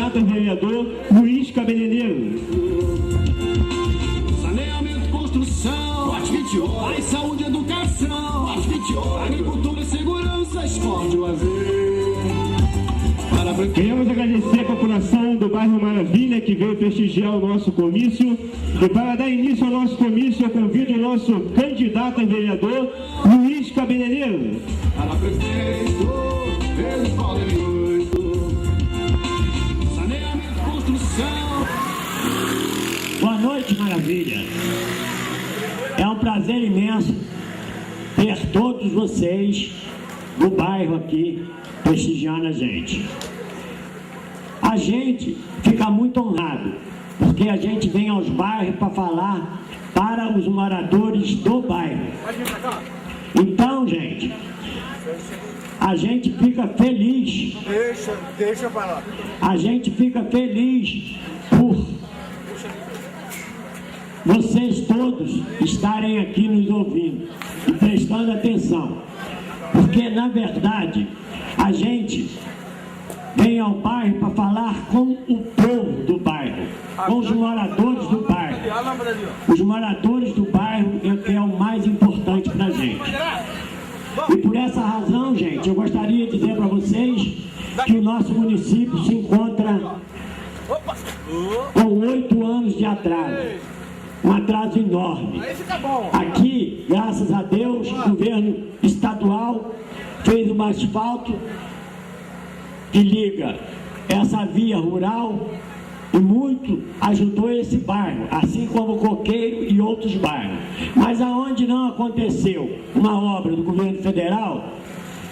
candidato a vereador Luiz Cabeleireiro. Saneamento, construção, mais saúde, educação, agricultura, segurança, esporte, lazer. Queremos agradecer a população do bairro Maravilha que veio prestigiar o nosso comício. E para dar início ao nosso comício, eu convido o nosso candidato a vereador, Luiz Cabeleireiro. Para prefeito, vezes podem saneamento, construção. Boa noite, Maravilha. É um prazer imenso ter todos vocês do bairro aqui prestigiando a gente. A gente fica muito honrado, porque a gente vem aos bairros para falar para os moradores do bairro. Então, gente, a gente fica feliz. Deixa para lá. A gente fica feliz por vocês todos estarem aqui nos ouvindo e prestando atenção. Porque, na verdade, a gente vem ao bairro para falar com o povo do bairro, com os moradores do bairro. Os moradores do bairro é que é o mais importante para a gente. E por essa razão, gente, eu gostaria de dizer para vocês que o nosso município se encontra com 8 anos de atraso. Um atraso enorme. Aqui, graças a Deus, o governo estadual fez um asfalto que liga essa via rural e muito ajudou esse bairro, assim como o Coqueiro e outros bairros. Mas aonde não aconteceu uma obra do governo federal,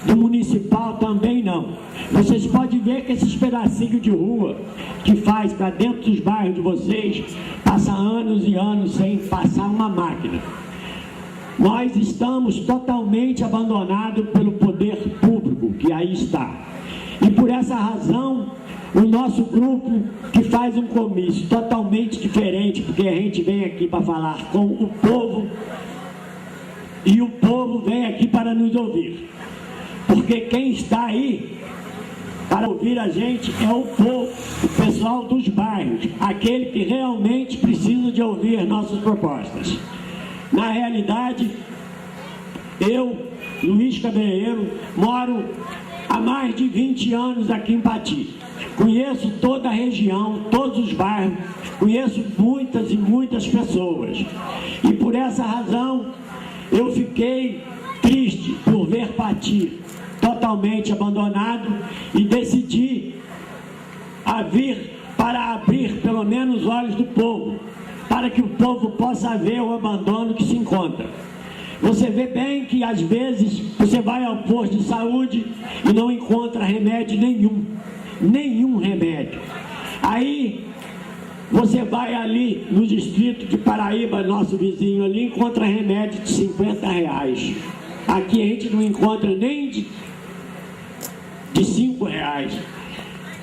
do municipal também não. Vocês podem ver que esses pedacinhos de rua que faz para dentro dos bairros de vocês, passa anos e anos sem passar uma máquina. Nós estamos totalmente abandonados pelo poder público que aí está. E por essa razão, o nosso grupo que faz um comício totalmente diferente, porque a gente vem aqui para falar com o povo e o povo vem aqui para nos ouvir. Porque quem está aí para ouvir a gente é o povo, o pessoal dos bairros, aquele que realmente precisa de ouvir nossas propostas. Na realidade, eu, Luiz Cabeleireiro, moro há mais de 20 anos aqui em Pati. Conheço toda a região, todos os bairros, conheço muitas e muitas pessoas. E por essa razão, eu fiquei triste por ver Pati totalmente abandonado e decidi vir para abrir pelo menos os olhos do povo, para que o povo possa ver o abandono que se encontra. Você vê bem que às vezes você vai ao posto de saúde e não encontra remédio nenhum remédio. Aí você vai ali no distrito de Paraíba, nosso vizinho ali, encontra remédio de R$50. Aqui a gente não encontra nem de R$5.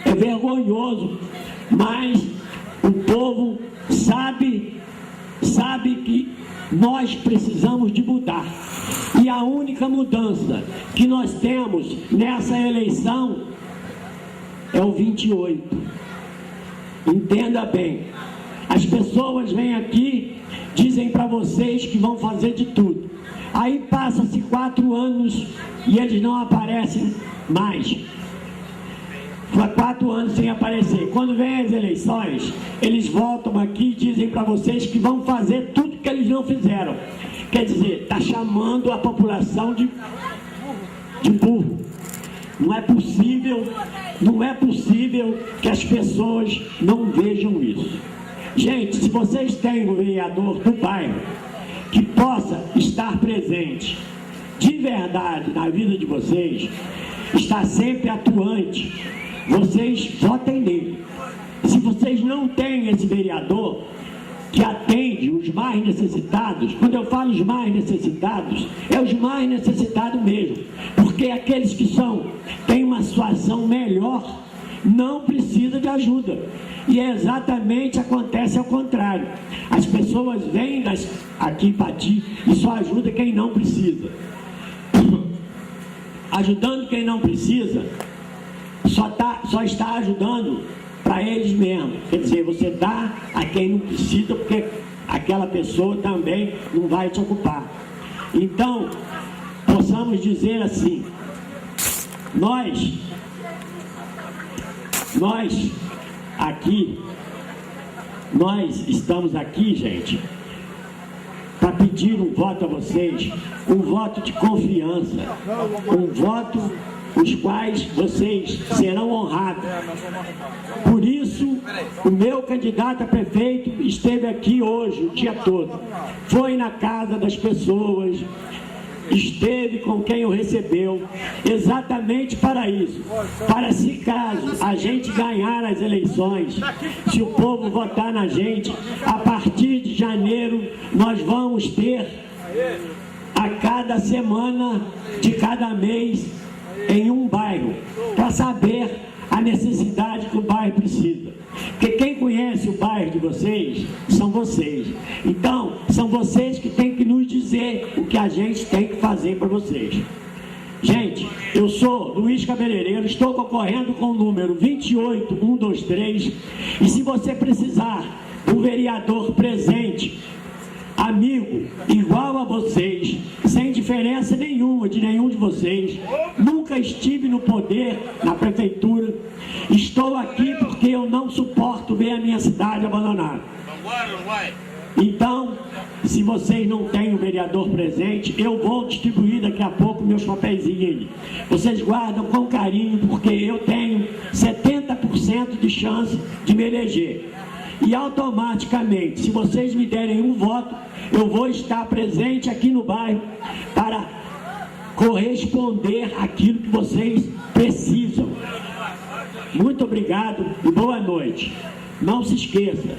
É vergonhoso, mas o povo sabe que nós precisamos de mudar. E a única mudança que nós temos nessa eleição é o 28. Entenda bem. As pessoas vêm aqui, dizem para vocês que vão fazer de tudo. Aí passa-se 4 anos e eles não aparecem mais. Foi 4 anos sem aparecer. Quando vem as eleições, eles voltam aqui e dizem para vocês que vão fazer tudo que eles não fizeram. Quer dizer, está chamando a população de burro. Não é possível que as pessoas não vejam isso. Gente, se vocês têm um vereador do bairro que possa estar presente de verdade na vida de vocês, está sempre atuante, vocês votem nele. Se vocês não têm esse vereador que atende os mais necessitados, quando eu falo os mais necessitados, é os mais necessitados mesmo, porque aqueles que têm uma situação melhor não precisam de ajuda. E acontece ao contrário. As pessoas vêm aqui em Pati e só ajuda quem não precisa. Ajudando quem não precisa, só está ajudando para eles mesmos. Quer dizer, você dá a quem não precisa, porque aquela pessoa também não vai te ocupar. Então, possamos dizer assim, nós estamos aqui, gente, para pedir um voto a vocês, um voto de confiança, um voto os quais vocês serão honrados. Por isso, o meu candidato a prefeito esteve aqui hoje, o dia todo. Foi na casa das pessoas, esteve com quem o recebeu, exatamente para isso. Para se caso a gente ganhar as eleições, se o povo votar na gente, a partir de janeiro nós vamos ter a cada semana de cada mês em um bairro, para saber a necessidade que o bairro precisa. Porque quem conhece o bairro de vocês, são vocês. Então, são vocês que têm que nos dizer o que a gente tem que fazer para vocês. Gente, eu sou Luiz Cabeleireiro, estou concorrendo com o número 28123, e se você precisar de um vereador presente, amigo, igual a vocês, sem diferença nenhuma de nenhum de vocês, nunca estive no poder, na prefeitura, estou aqui porque eu não suporto ver a minha cidade abandonada. Então, se vocês não têm um vereador presente, eu vou distribuir daqui a pouco meus papeizinhos. Vocês guardam com carinho, porque eu tenho 70% de chance de me eleger. E automaticamente, se vocês me derem um voto, eu vou estar presente aqui no bairro para corresponder àquilo que vocês precisam. Muito obrigado e boa noite. Não se esqueça,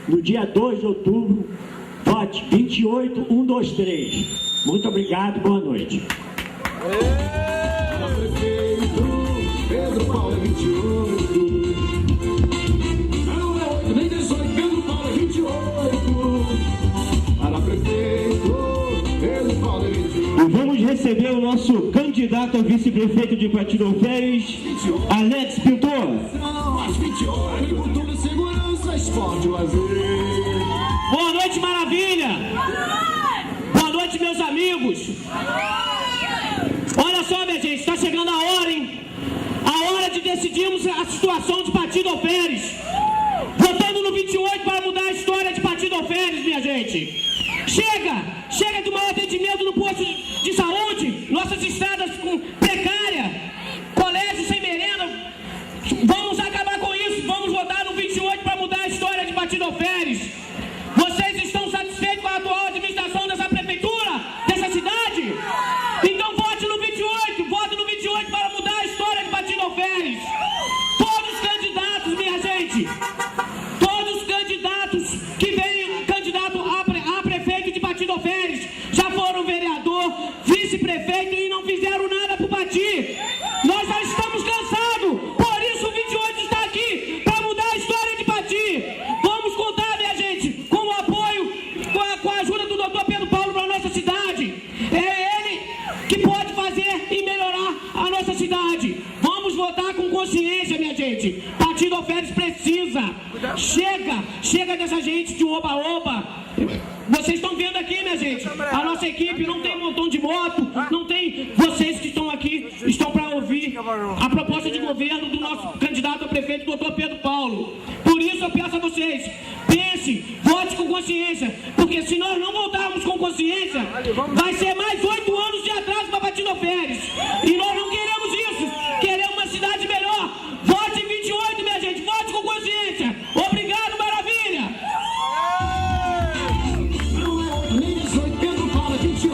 no dia 2 de outubro, vote 28123. Muito obrigado, boa noite. Para prefeito, Pedro Paulo é 28. Não é 8 nem 18, Pedro Paulo é 28. Para prefeito, Pedro Paulo é 28. E vamos receber o nosso candidato a vice-prefeito de Partido Alferes, Alex Pintor. Às 28, agricultura, segurança, esporte, lazer. Boa noite, maravilha! Boa noite, meus amigos! Olha só, minha gente, está chegando a hora, hein? A hora de decidirmos a situação de Partido Alferes. Votando no 28 para mudar a história de Partido Alferes, minha gente. Chega! Chega de mau atendimento no posto de saúde, nossas estradas precárias, colégios sem merenda. Vamos acabar com isso, vamos votar no 28 para mudar a história de Partido Alferes. Vocês estão satisfeitos com a atual administração dessa prefeitura, dessa cidade? Então vote no 28, vote no 28 para mudar a história de Partido Alferes. Todos os candidatos, minha gente, todos os candidatos que vêm, candidato a prefeito de Partido Alferes, já foram vereador, vice-prefeito e não fizeram nada para o Pati. Nós já estamos cansados, por isso o 28 está aqui, para mudar a história de Pati. Vamos contar, minha gente, com o apoio, com a ajuda do Dr. Pedro Paulo para a nossa cidade. É ele que pode fazer e melhorar a nossa cidade. Vamos votar com consciência, minha gente. Partido Alferes precisa. Chega dessa gente de oba-oba. Vocês estão vendo aqui, minha gente, a nossa equipe não tem um montão de moto, não tem. Vocês que estão aqui estão para ouvir a proposta de governo do nosso candidato a prefeito, Dr. Pedro Paulo. Por isso eu peço a vocês, pense, vote com consciência, porque se nós não votarmos com consciência, vai ser mais 8 anos de atraso para Partido Alferes. E nós não queremos isso, queremos uma cidade melhor. Vote em 28, minha gente, vote com consciência. Obrigado, maravilha! Nem 18, Pedro Paulo é 28.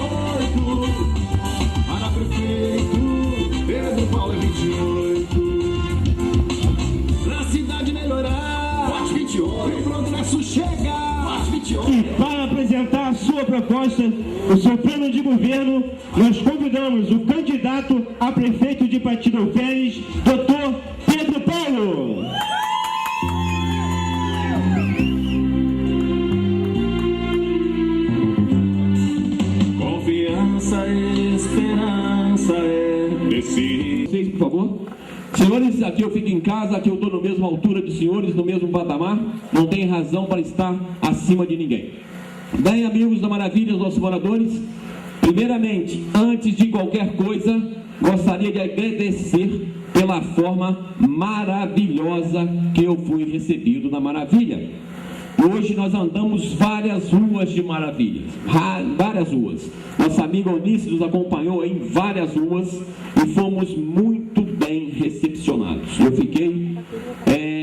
Para prefeito, Pedro Paulo é 28. Pra cidade melhorar, vote 28. O progresso chega, vote 28. E para apresentar a sua proposta, o seu plano de governo, nós convidamos o candidato a prefeito de Partido Alferes, Dr. Pedro Paulo. Confiança e esperança é desse. Vocês, por favor. Senhor Senhores, aqui eu fico em casa, aqui eu estou na mesma altura dos senhores, no mesmo patamar, não tem razão para estar acima de ninguém. Bem, amigos da Maravilha, os nossos moradores, primeiramente, antes de qualquer coisa, gostaria de agradecer pela forma maravilhosa que eu fui recebido na Maravilha. Hoje nós andamos várias ruas de Maravilha, várias ruas. Nosso amigo Onísio nos acompanhou em várias ruas e fomos muito bem recepcionados. Eu fiquei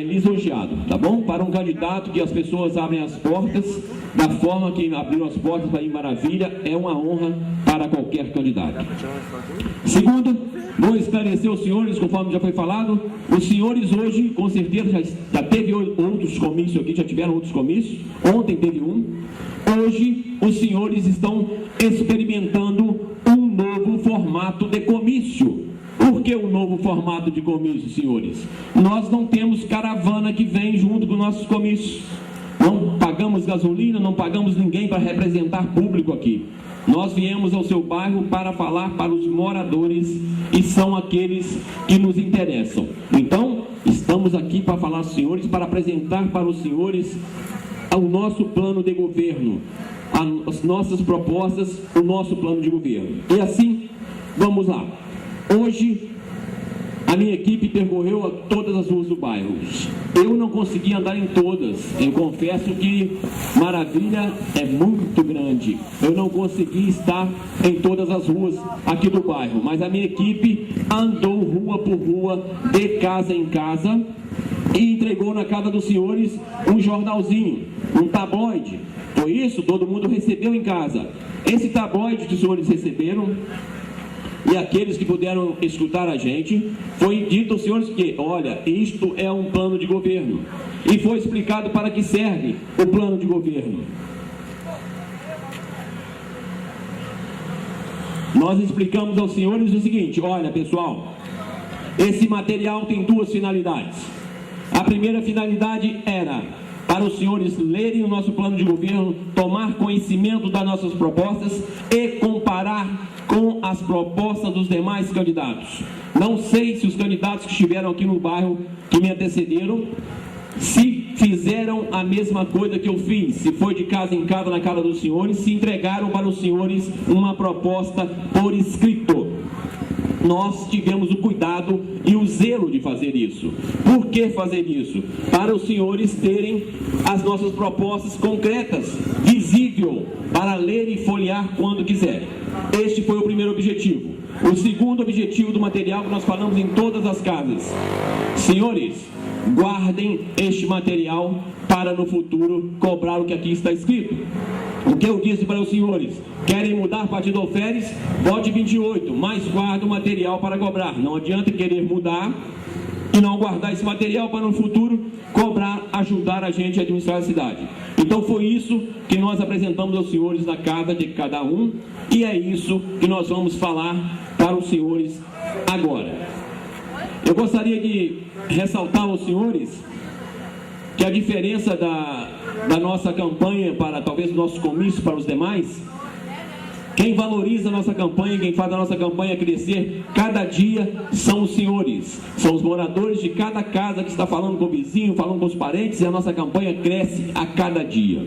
lisonjeado, tá bom? Para um candidato que as pessoas abrem as portas da forma que abriram as portas para ir em Maravilha, é uma honra para qualquer candidato. Segundo, vou esclarecer os senhores, conforme já foi falado, os senhores hoje, com certeza, já teve outros comícios aqui, já tiveram outros comícios, ontem teve um, hoje os senhores estão experimentando um novo formato de comício. Por que o novo formato de comício, senhores? Nós não temos caravana que vem junto com nossos comícios. Não pagamos gasolina, não pagamos ninguém para representar público aqui. Nós viemos ao seu bairro para falar para os moradores e são aqueles que nos interessam. Então, estamos aqui para falar aos senhores, para apresentar para os senhores o nosso plano de governo, as nossas propostas, o nosso plano de governo. E assim, vamos lá. Hoje, a minha equipe percorreu a todas as ruas do bairro. Eu não consegui andar em todas. Eu confesso que Maravilha é muito grande. Eu não consegui estar em todas as ruas aqui do bairro. Mas a minha equipe andou rua por rua, de casa em casa, e entregou na casa dos senhores um jornalzinho, um tabloide. Foi isso? Todo mundo recebeu em casa. Esse tabloide que os senhores receberam, e aqueles que puderam escutar a gente, foi dito aos senhores que, olha, isto é um plano de governo. E foi explicado para que serve o plano de governo. Nós explicamos aos senhores o seguinte: olha, pessoal, esse material tem duas finalidades. A primeira finalidade era para os senhores lerem o nosso plano de governo, tomar conhecimento das nossas propostas e comparar com as propostas dos demais candidatos. Não sei se os candidatos que estiveram aqui no bairro, que me antecederam, se fizeram a mesma coisa que eu fiz, se foi de casa em casa na casa dos senhores, se entregaram para os senhores uma proposta por escrito. Nós tivemos o cuidado e o zelo de fazer isso. Por que fazer isso? Para os senhores terem as nossas propostas concretas, visível, para ler e folhear quando quiserem. Este foi o primeiro objetivo. O segundo objetivo do material que nós falamos em todas as casas: senhores, guardem este material para no futuro cobrar o que aqui está escrito. O que eu disse para os senhores: querem mudar partido alferes? Vote 28, mas guarda o material para cobrar. Não adianta querer mudar e não guardar esse material para no futuro cobrar, ajudar a gente a administrar a cidade. Então foi isso que nós apresentamos aos senhores na casa de cada um, e é isso que nós vamos falar para os senhores agora. Eu gostaria de ressaltar aos senhores que a diferença da nossa campanha para talvez o nosso comício para os demais, quem valoriza a nossa campanha, quem faz a nossa campanha crescer cada dia são os senhores, são os moradores de cada casa que está falando com o vizinho, falando com os parentes, e a nossa campanha cresce a cada dia.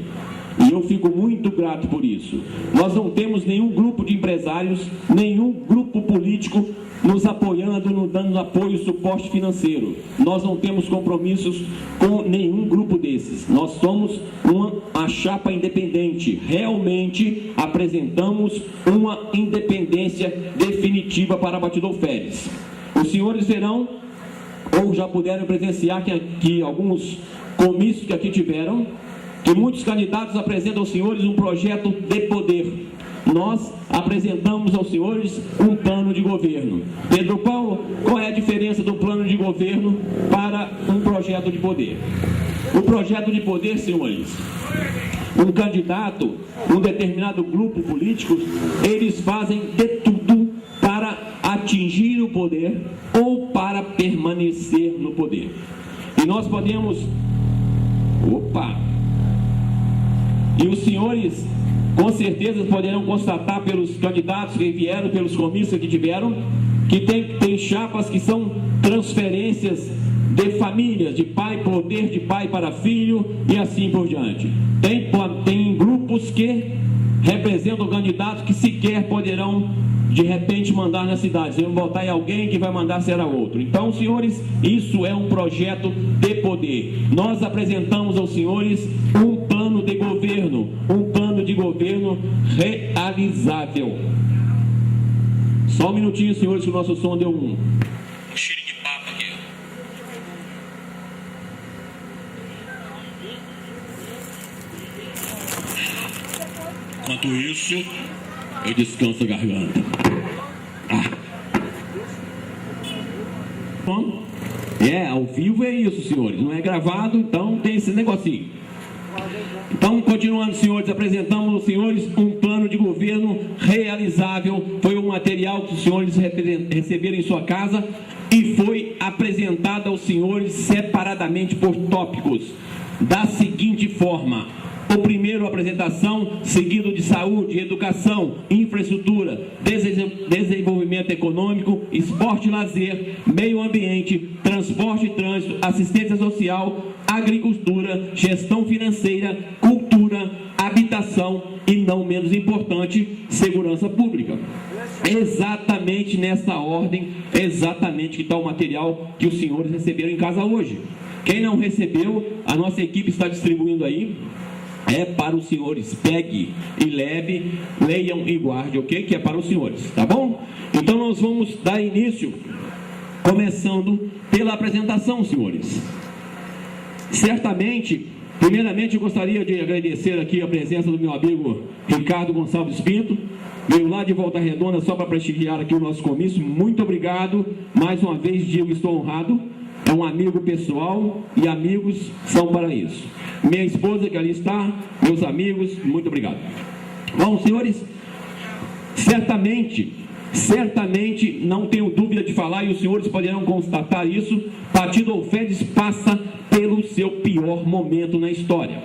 E eu fico muito grato por isso. Nós não temos nenhum grupo de empresários, nenhum grupo político nos apoiando, nos dando apoio e suporte financeiro. Nós não temos compromissos com nenhum grupo desses. Nós somos uma chapa independente. Realmente apresentamos uma independência definitiva para Partido Alferes. Os senhores verão, ou já puderam presenciar que alguns comícios que aqui tiveram, que muitos candidatos apresentam aos senhores um projeto de poder. Nós apresentamos aos senhores um plano de governo. Pedro Paulo, qual é a diferença do plano de governo para um projeto de poder? O projeto de poder, senhores, um candidato, um determinado grupo político, eles fazem de tudo para atingir o poder ou para permanecer no poder. E nós podemos... E os senhores, com certeza, poderão constatar pelos candidatos que vieram, pelos comícios que tiveram, que tem chapas que são transferências de famílias, de pai, poder de pai para filho e assim por diante. Tem grupos que representam candidatos que sequer poderão de repente mandar na cidade. Se não votar em alguém, que vai mandar será outro. Então, senhores, isso é um projeto de poder. Nós apresentamos aos senhores um plano de governo realizável. Só um minutinho, senhores, que o nosso som deu um cheiro de papo aqui. Enquanto isso, eu descanso a garganta. Bom, ao vivo é isso, senhores. Não é gravado, então tem esse negocinho. Então, continuando, senhores, apresentamos aos senhores um plano de governo realizável. Foi um material que os senhores receberam em sua casa e foi apresentado aos senhores separadamente por tópicos, da seguinte forma: o primeiro, apresentação, seguido de saúde, educação, infraestrutura, desenvolvimento econômico, esporte e lazer, meio ambiente, transporte e trânsito, assistência social, agricultura, gestão financeira, cultura, habitação e, não menos importante, segurança pública. Exatamente nessa ordem, exatamente que está o material que os senhores receberam em casa hoje. Quem não recebeu, a nossa equipe está distribuindo aí. É para os senhores, pegue e leve, leiam e guarde, ok? Que é para os senhores, tá bom? Então nós vamos dar início, começando pela apresentação, senhores. Certamente, primeiramente eu gostaria de agradecer aqui a presença do meu amigo Ricardo Gonçalves Pinto, veio lá de Volta Redonda só para prestigiar aqui o nosso comício. Muito obrigado, mais uma vez digo, estou honrado. É um amigo pessoal e amigos são para isso. Minha esposa que ali está, meus amigos, muito obrigado. Bom, senhores, certamente, não tenho dúvida de falar, e os senhores poderão constatar isso, Partido Alferes passa pelo seu pior momento na história.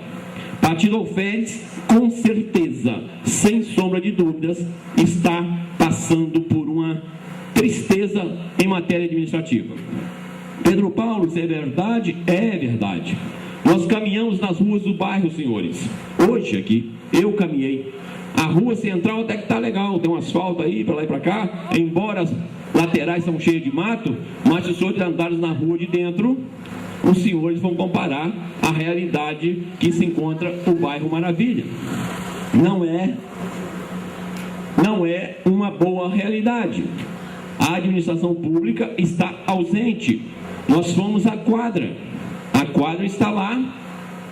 Partido Alferes, com certeza, sem sombra de dúvidas, está passando por uma tristeza em matéria administrativa. Pedro Paulo, isso é verdade? É verdade. Nós caminhamos nas ruas do bairro, senhores. Hoje aqui, eu caminhei. A rua central até que está legal, tem um asfalto aí, para lá e para cá, embora as laterais são cheias de mato, mas se os senhores andarem na rua de dentro, os senhores vão comparar a realidade que se encontra o bairro Maravilha. Não é uma boa realidade. A administração pública está ausente. Nós fomos à quadra. A quadra está lá,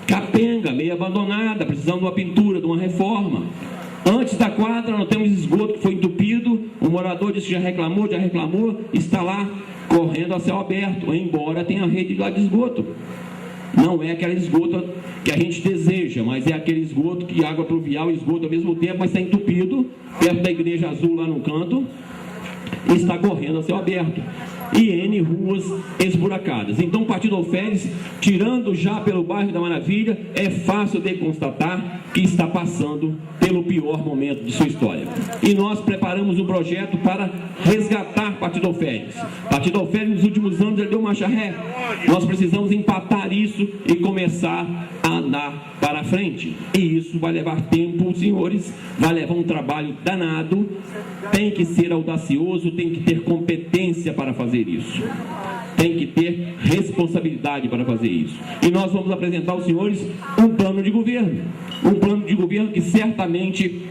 capenga, meio abandonada, precisando de uma pintura, de uma reforma. Antes da quadra, nós temos esgoto que foi entupido. O morador disse que já reclamou, está lá correndo a céu aberto, embora tenha rede lá de esgoto. Não é aquele esgoto que a gente deseja, mas é aquele esgoto que água pluvial e esgoto ao mesmo tempo, mas está entupido, perto da Igreja Azul lá no canto, está correndo a céu aberto. E N ruas esburacadas. Então o Partido Alferes, tirando já pelo bairro da Maravilha, é fácil de constatar que está passando pelo pior momento de sua história. E nós preparamos um projeto para resgatar Partido Alferes. Partido Alferes, nos últimos anos, ele deu marcha ré. Nós precisamos empatar isso e começar a andar para frente. E isso vai levar tempo, senhores, vai levar um trabalho danado. Tem que ser audacioso, tem que ter competência para fazer isso. Tem que ter responsabilidade para fazer isso. E nós vamos apresentar aos senhores um plano de governo. Um plano de governo que certamente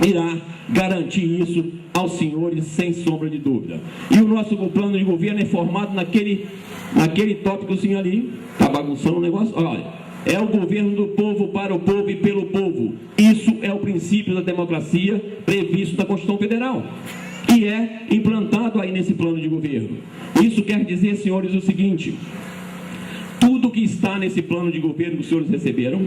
irá garantir isso aos senhores, sem sombra de dúvida. E o nosso plano de governo é formado naquele tópicozinho ali. Está bagunçando o negócio? Olha. É o governo do povo, para o povo e pelo povo. Isso é o princípio da democracia previsto na Constituição Federal, que é implantado aí nesse plano de governo. Isso quer dizer, senhores, o seguinte: tudo que está nesse plano de governo que os senhores receberam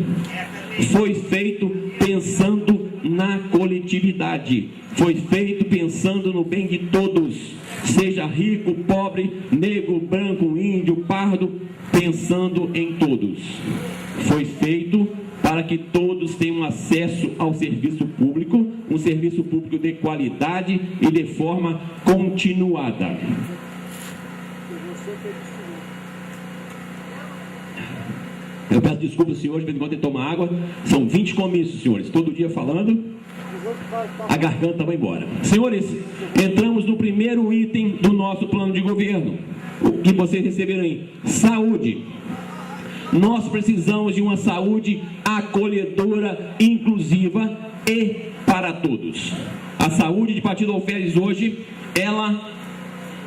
foi feito pensando na coletividade, foi feito pensando no bem de todos, seja rico, pobre, negro, branco, índio, pardo, pensando em todos. Foi feito para que todos tenham acesso ao serviço público, um serviço público de qualidade e de forma continuada. Eu peço desculpas aos senhores, enquanto ele toma água. São 20 comícios, senhores, todo dia falando, a garganta vai embora. Senhores, entramos no primeiro item do nosso plano de governo, o que vocês receberam aí: saúde. Nós precisamos de uma saúde acolhedora, inclusiva e para todos. A saúde de Partido Alferes hoje, ela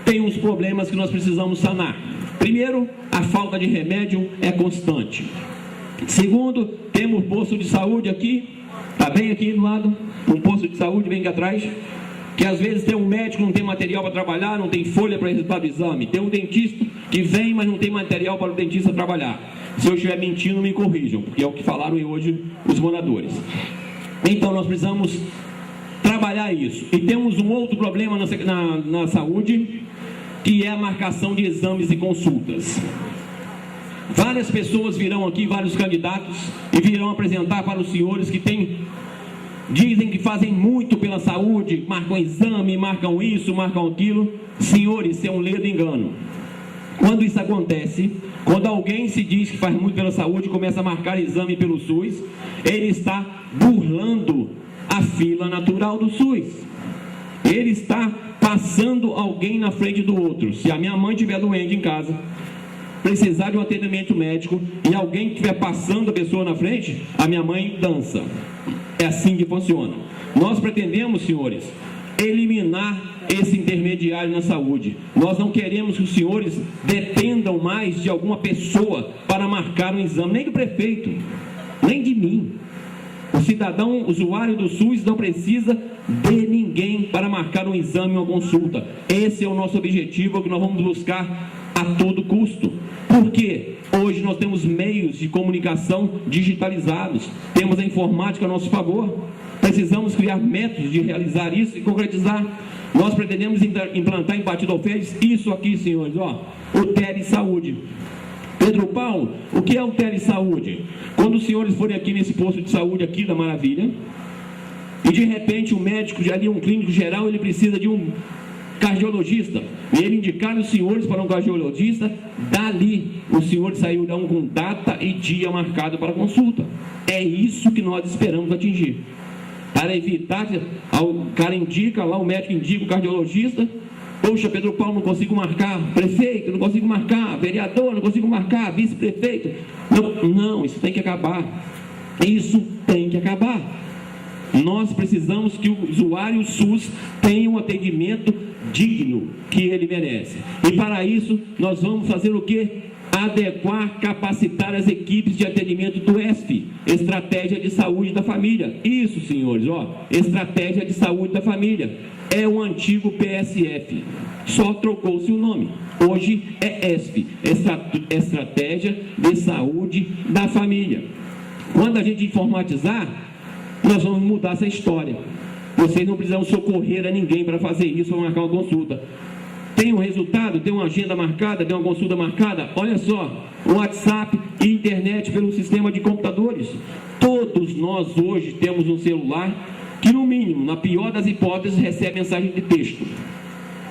tem uns problemas que nós precisamos sanar. Primeiro, a falta de remédio é constante. Segundo, temos posto de saúde aqui, está bem aqui do lado, um posto de saúde bem aqui atrás, que às vezes tem um médico, não tem material para trabalhar, não tem folha para resultado do exame. Tem um dentista que vem, mas não tem material para o dentista trabalhar. Se eu estiver mentindo, me corrijam, porque é o que falaram hoje os moradores. Então, nós precisamos trabalhar isso. E temos um outro problema na saúde, que é a marcação de exames e consultas. Várias pessoas virão aqui, vários candidatos, e virão apresentar para os senhores que dizem que fazem muito pela saúde, marcam exame, marcam isso, marcam aquilo. Senhores, isso é um ledo engano. Quando isso acontece, quando alguém se diz que faz muito pela saúde e começa a marcar exame pelo SUS, ele está burlando a fila natural do SUS. Ele está passando alguém na frente do outro. Se a minha mãe estiver doente em casa, precisar de um atendimento médico, e alguém estiver passando a pessoa na frente, a minha mãe dança. É assim que funciona. Nós pretendemos, senhores, eliminar esse intermediário na saúde. Nós não queremos que os senhores dependam mais de alguma pessoa para marcar um exame, nem do prefeito, nem de mim. O cidadão usuário do SUS não precisa de ninguém para marcar um exame ou uma consulta. Esse é o nosso objetivo, que nós vamos buscar a todo custo. Por quê? Hoje nós temos meios de comunicação digitalizados, temos a informática a nosso favor. Precisamos criar métodos de realizar isso e concretizar. Nós pretendemos implantar em Partido Alferes isso aqui, senhores, ó, o Telesaúde. Pedro Paulo, o que é o Telesaúde? Quando os senhores forem aqui nesse posto de saúde aqui da Maravilha, e de repente o médico, ali um clínico geral, ele precisa de um cardiologista, e ele indicar os senhores para um cardiologista, dali os senhores sairão com data e dia marcado para consulta. É isso que nós esperamos atingir. Para evitar, o cara indica lá, o médico indica o cardiologista, poxa, Pedro Paulo, não consigo marcar, prefeito, não consigo marcar, vereador, não consigo marcar, vice-prefeito. Não, isso tem que acabar. Isso tem que acabar. Nós precisamos que o usuário SUS tenha um atendimento digno que ele merece. E para isso, nós vamos fazer o quê? Adequar, capacitar as equipes de atendimento do ESF, Estratégia de Saúde da Família. Isso, senhores, ó, Estratégia de Saúde da Família. É o antigo PSF, só trocou-se o nome. Hoje é ESF, Estratégia de Saúde da Família. Quando a gente informatizar, nós vamos mudar essa história. Vocês não precisam socorrer a ninguém para fazer isso ou marcar uma consulta. Tem um resultado, tem uma agenda marcada, tem uma consulta marcada. Olha só, WhatsApp e internet pelo sistema de computadores. Todos nós hoje temos um celular que, no mínimo, na pior das hipóteses, recebe mensagem de texto.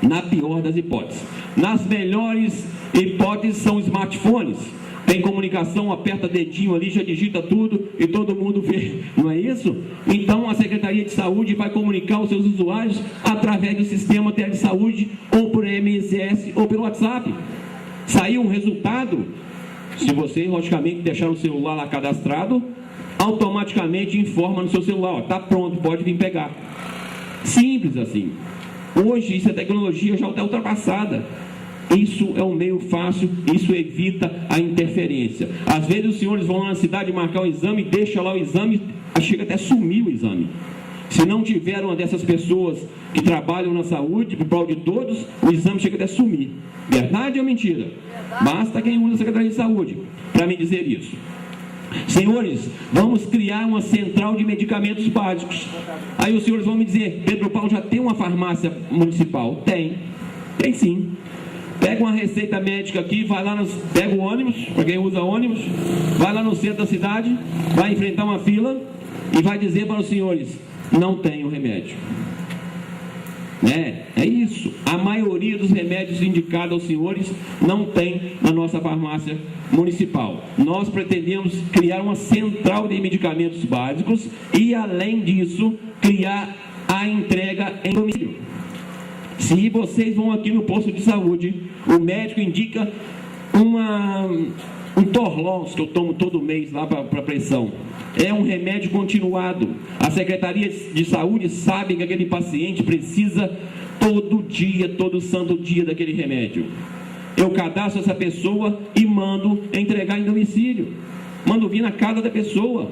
Na pior das hipóteses. Nas melhores hipóteses são smartphones. Tem comunicação, aperta dedinho ali, já digita tudo e todo mundo vê, não é isso? Então a Secretaria de Saúde vai comunicar os seus usuários através do sistema Telesaúde, ou por MSS, ou pelo WhatsApp. Saiu um resultado, se você, logicamente, deixar o celular lá cadastrado, automaticamente informa no seu celular, está pronto, pode vir pegar. Simples assim. Hoje, isso é tecnologia já está ultrapassada. Isso é um meio fácil, isso evita a interferência. Às vezes os senhores vão lá na cidade marcar um exame, deixa lá o exame, chega até sumir o exame. Se não tiver uma dessas pessoas que trabalham na saúde, por prol de todos, o exame chega até sumir. Verdade ou mentira? Basta quem usa a Secretaria de Saúde para me dizer isso. Senhores, vamos criar uma central de medicamentos básicos. Aí os senhores vão me dizer, Pedro Paulo já tem uma farmácia municipal? Tem sim. Pega uma receita médica aqui, vai lá, pega o ônibus, para quem usa ônibus, vai lá no centro da cidade, vai enfrentar uma fila e vai dizer para os senhores, não tem o remédio. É isso. A maioria dos remédios indicados aos senhores não tem na nossa farmácia municipal. Nós pretendemos criar uma central de medicamentos básicos e, além disso, criar a entrega em domicílio. Se vocês vão aqui no posto de saúde, o médico indica um Torlons, que eu tomo todo mês lá para pressão. É um remédio continuado. A Secretaria de Saúde sabe que aquele paciente precisa todo dia, todo santo dia daquele remédio. Eu cadastro essa pessoa e mando entregar em domicílio. Mando vir na casa da pessoa.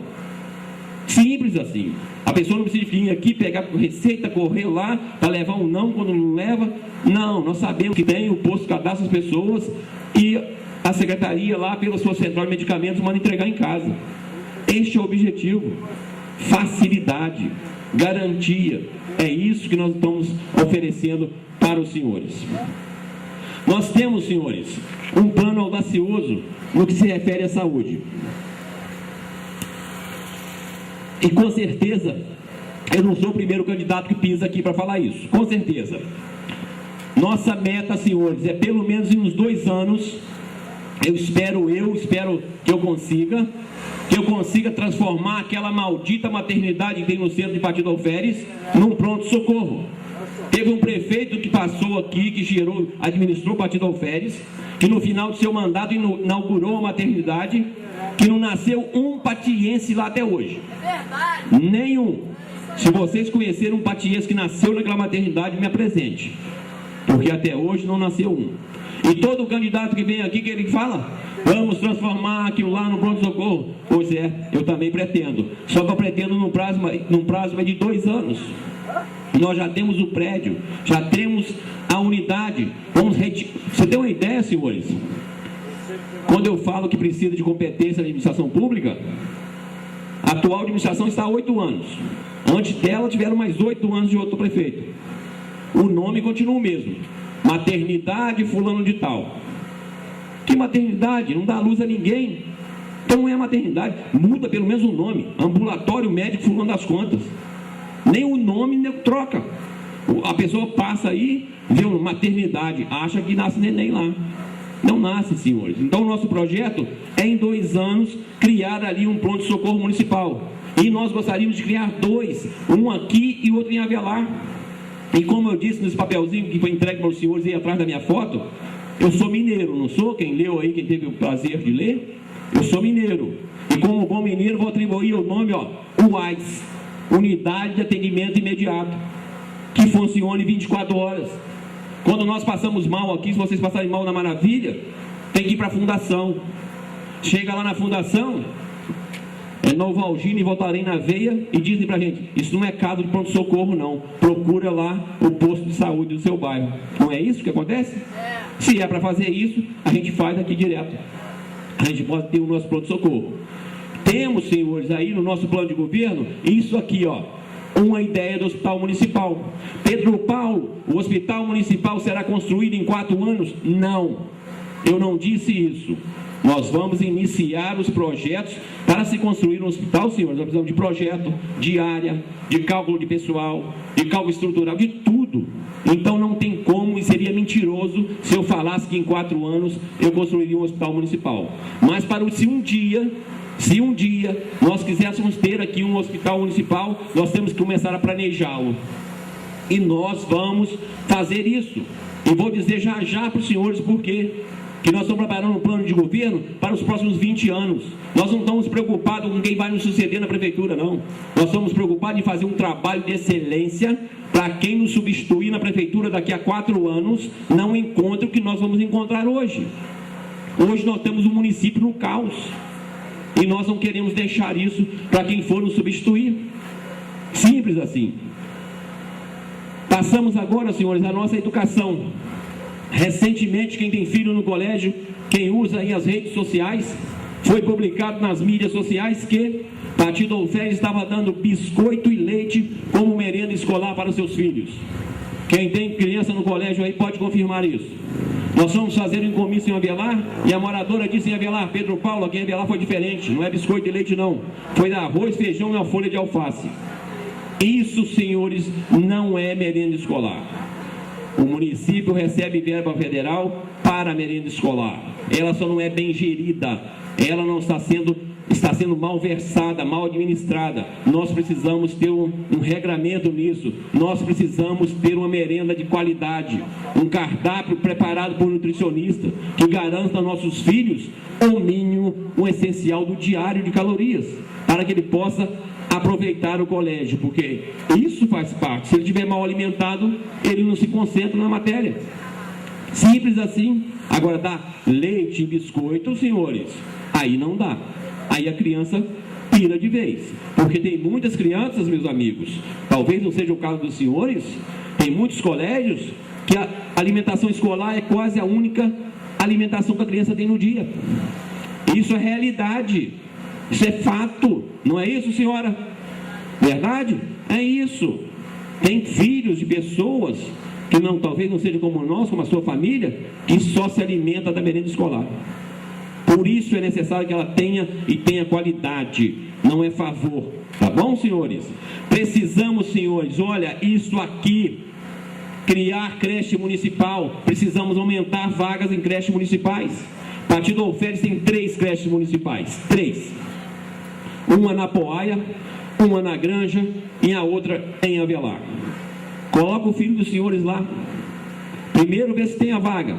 Simples assim. A pessoa não precisa vir aqui, pegar receita, correr lá, para levar um não quando não leva. Não, nós sabemos que tem o posto cadastra as pessoas e a secretaria lá, pela sua central de medicamentos, manda entregar em casa. Este é o objetivo. Facilidade, garantia. É isso que nós estamos oferecendo para os senhores. Nós temos, senhores, um plano audacioso no que se refere à saúde. E com certeza, eu não sou o primeiro candidato que pisa aqui para falar isso. Com certeza. Nossa meta, senhores, é pelo menos em uns 2 anos, eu espero que eu consiga transformar aquela maldita maternidade que tem no centro de Partido Alferes num pronto-socorro. Teve um prefeito que passou aqui, que administrou o Partido Alferes, que no final do seu mandato inaugurou uma maternidade, que não nasceu um patiense lá até hoje. Nenhum. Se vocês conhecerem um patiense que nasceu naquela maternidade, me apresente. Porque até hoje não nasceu um. E todo candidato que vem aqui, que ele fala, vamos transformar aquilo lá no pronto-socorro. Pois é, eu também pretendo. Só que eu pretendo num prazo de 2 anos. Nós já temos o prédio, já temos a unidade. Você tem uma ideia, senhores? Quando eu falo que precisa de competência na administração pública, a atual administração está há 8 anos. Antes dela tiveram mais 8 anos de outro prefeito. O nome continua o mesmo. Maternidade fulano de tal. Que maternidade? Não dá luz a ninguém. Então não é maternidade. Muda pelo menos o nome. Ambulatório médico fulano das contas. Nem o nome troca. A pessoa passa aí, vê uma maternidade, acha que nasce neném lá. Não nasce, senhores. Então o nosso projeto é em 2 anos criar ali um pronto-socorro municipal. E nós gostaríamos de criar 2, um aqui e outro em Avelar. E como eu disse nesse papelzinho que foi entregue para os senhores aí atrás da minha foto, eu sou mineiro, não sou? Quem leu aí, quem teve o prazer de ler, eu sou mineiro. E como bom mineiro vou atribuir o nome, UAIS, Unidade de Atendimento Imediato, que funcione 24 horas. Quando nós passamos mal aqui, se vocês passarem mal na Maravilha, tem que ir para a fundação. Chega lá na fundação, é Novalgina e Voltarem na veia, e dizem pra gente, isso não é caso de pronto-socorro não, procura lá o posto de saúde do seu bairro. Não é isso que acontece? Se é para fazer isso, a gente faz aqui direto. A gente pode ter o nosso pronto-socorro. Temos, senhores, aí no nosso plano de governo, isso aqui, uma ideia do hospital municipal. Pedro Paulo, o hospital municipal será construído em 4 anos? Não, eu não disse isso. Nós vamos iniciar os projetos para se construir um hospital, senhores. Nós precisamos de projeto, de área, de cálculo de pessoal, de cálculo estrutural, de tudo. Então não tem como, e seria mentiroso se eu falasse que em 4 anos eu construiria um hospital municipal. Mas se um dia nós quiséssemos ter aqui um hospital municipal, nós temos que começar a planejá-lo. E nós vamos fazer isso. E vou dizer já para os senhores por quê. Que nós estamos preparando um plano de governo para os próximos 20 anos. Nós não estamos preocupados com quem vai nos suceder na prefeitura, não. Nós estamos preocupados em fazer um trabalho de excelência para quem nos substituir na prefeitura daqui a 4 anos não encontre o que nós vamos encontrar hoje. Hoje nós temos um município no caos. E nós não queremos deixar isso para quem for nos substituir. Simples assim. Passamos agora, senhores, a nossa educação. Recentemente, quem tem filho no colégio, quem usa aí as redes sociais, foi publicado nas mídias sociais que Partido Alferes estava dando biscoito e leite como merenda escolar para os seus filhos. Quem tem criança no colégio aí pode confirmar isso. Nós fomos fazer um comício em Avelar e a moradora disse em Avelar, Pedro Paulo, aqui em Avelar foi diferente, não é biscoito e leite não, foi arroz, feijão e uma folha de alface. Isso, senhores, não é merenda escolar. O município recebe verba federal para a merenda escolar. Ela só não é bem gerida, ela não está sendo mal versada, mal administrada. Nós precisamos ter um regramento nisso. Nós precisamos ter uma merenda de qualidade, um cardápio preparado por nutricionista que garanta aos nossos filhos o mínimo, o essencial do diário de calorias, para que ele possa aproveitar o colégio, porque isso faz parte. Se ele estiver mal alimentado, ele não se concentra na matéria. Simples assim. Agora, dar leite e biscoito, senhores, aí não dá. Aí a criança pira de vez, porque tem muitas crianças, meus amigos, talvez não seja o caso dos senhores, tem muitos colégios que a alimentação escolar é quase a única alimentação que a criança tem no dia. Isso é realidade, isso é fato, não é isso, senhora? Verdade? É isso. Tem filhos de pessoas que não, talvez não seja como nós, como a sua família, que só se alimenta da merenda escolar. Por isso é necessário que ela tenha e tenha qualidade, não é favor. Tá bom, senhores? Precisamos, senhores, olha, isso aqui, criar creche municipal, precisamos aumentar vagas em creches municipais. Partido Alferes tem 3 creches municipais, 3. Uma na Poaia, uma na Granja e a outra em Avelar. Coloca o filho dos senhores lá. Primeiro, vê se tem a vaga.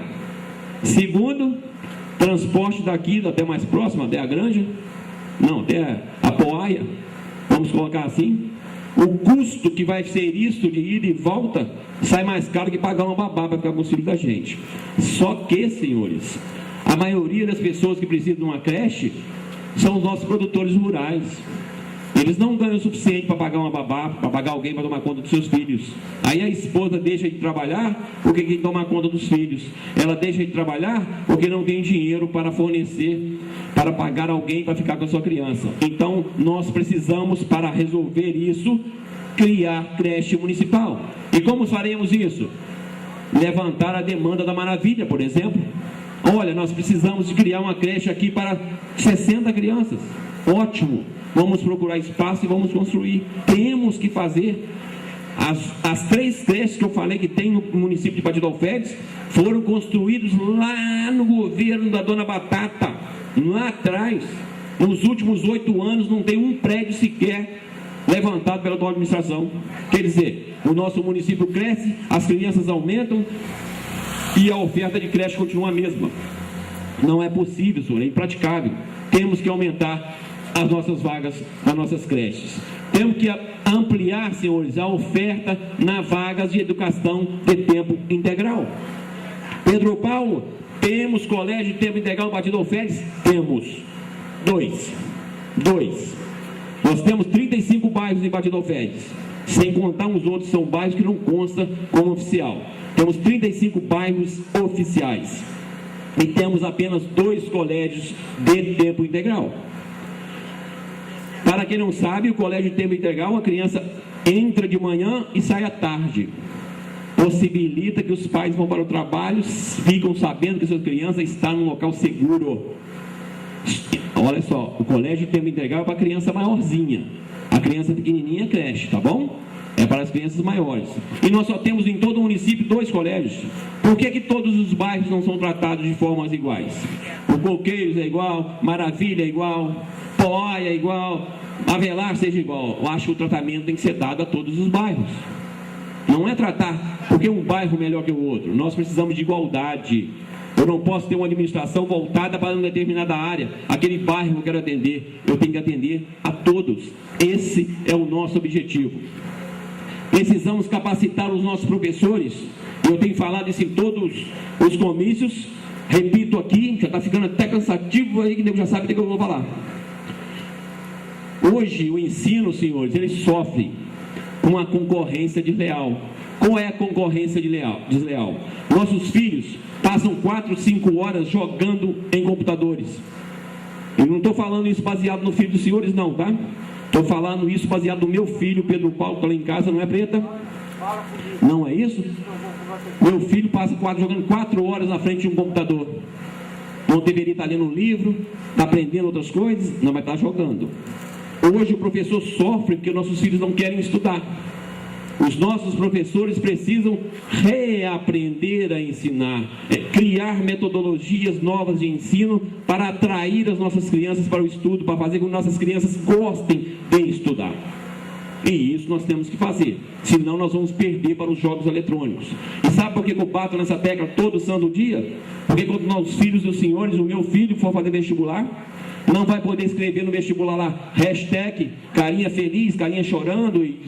Segundo, transporte daqui até mais próximo, até a Granja, não, até a Poaia, vamos colocar assim. O custo que vai ser isso de ida e volta sai mais caro que pagar uma babá para ficar com os filhos da gente. Só que, senhores, a maioria das pessoas que precisam de uma creche são os nossos produtores rurais. Eles não ganham o suficiente para pagar uma babá, para pagar alguém para tomar conta dos seus filhos. Aí a esposa deixa de trabalhar porque tem que tomar conta dos filhos. Ela deixa de trabalhar porque não tem dinheiro para fornecer, para pagar alguém para ficar com a sua criança. Então, nós precisamos, para resolver isso, criar creche municipal. E como faremos isso? Levantar a demanda da Maravilha, por exemplo. Olha, nós precisamos de criar uma creche aqui para 60 crianças. Ótimo. Vamos procurar espaço e vamos construir. Temos que fazer. As 3 creches que eu falei que tem no município de Partido Alferes foram construídos lá no governo da Dona Batata, lá atrás. Nos últimos 8 anos não tem um prédio sequer levantado pela atual administração. Quer dizer, o nosso município cresce, as crianças aumentam e a oferta de creche continua a mesma. Não é possível, senhor, é impraticável. Temos que aumentar as nossas vagas nas nossas creches. Temos que ampliar, senhores, a oferta nas vagas de educação de tempo integral. Pedro Paulo, temos colégio de tempo integral no Partido Alferes? Temos. 2. Nós temos 35 bairros em Partido Alferes, sem contar os outros, são bairros que não constam como oficial. Temos 35 bairros oficiais e temos apenas 2 colégios de tempo integral. Para quem não sabe, o colégio de tempo integral, a criança entra de manhã e sai à tarde. Possibilita que os pais vão para o trabalho, ficam sabendo que sua criança está num local seguro. Olha só, o colégio de tempo integral é para a criança maiorzinha. A criança pequenininha é creche, tá bom? É para as crianças maiores. E nós só temos em todo o município 2 colégios. Por que todos os bairros não são tratados de formas iguais? O Coqueiros é igual, Maravilha é igual, Poaia é igual, Avelar seja igual. Eu acho que o tratamento tem que ser dado a todos os bairros. Não é tratar porque um bairro melhor que o outro. Nós precisamos de igualdade. Eu não posso ter uma administração voltada para uma determinada área. Aquele bairro que eu quero atender, eu tenho que atender a todos. Esse é o nosso objetivo. Precisamos capacitar os nossos professores. Eu tenho falado isso em todos os comícios. Repito aqui, já está ficando até cansativo aí, que já sabe o que eu vou falar. Hoje o ensino, senhores, ele sofre com a concorrência desleal. Qual é a concorrência desleal? Nossos filhos passam 4, 5 horas jogando em computadores. Eu não estou falando isso baseado no filho dos senhores, não, tá? Estou falando isso baseado no meu filho, Pedro Paulo, que está lá em casa, não é, Preta? Não é isso? Meu filho passa jogando 4 horas na frente de um computador. Não deveria estar lendo um livro, está aprendendo outras coisas, não vai estar jogando. Hoje o professor sofre porque nossos filhos não querem estudar. Os nossos professores precisam reaprender a ensinar, criar metodologias novas de ensino para atrair as nossas crianças para o estudo, para fazer com que nossas crianças gostem de estudar. E isso nós temos que fazer, senão nós vamos perder para os jogos eletrônicos. E sabe por que eu bato nessa tecla todo santo dia? Porque quando os filhos dos senhores, o meu filho for fazer vestibular, não vai poder escrever no vestibular lá, hashtag, carinha feliz, carinha chorando, e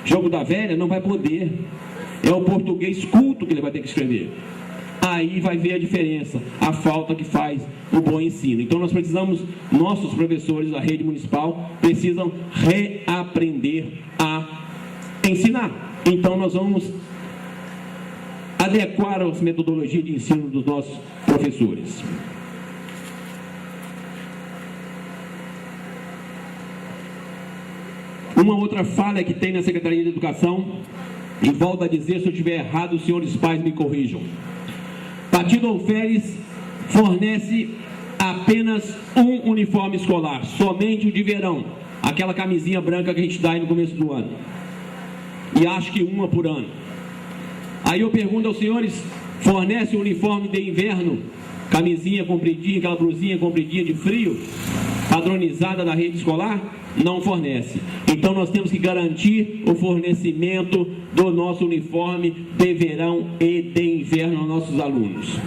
jogo da velha, não vai poder. É o português culto que ele vai ter que escrever. Aí vai ver a diferença, a falta que faz o bom ensino. Então nós precisamos, nossos professores da rede municipal, precisam reaprender a ensinar. Então nós vamos adequar as metodologias de ensino dos nossos professores. Uma outra falha que tem na Secretaria de Educação, e volto a dizer, se eu estiver errado, os senhores pais me corrijam. Partido Alferes fornece apenas um uniforme escolar, somente o de verão, aquela camisinha branca que a gente dá aí no começo do ano, e acho que uma por ano. Aí eu pergunto aos senhores, fornece o uniforme de inverno, camisinha compridinha, aquela blusinha compridinha de frio, padronizada da rede escolar? Não fornece. Então nós temos que garantir o fornecimento do nosso uniforme de verão e de inverno aos nossos alunos.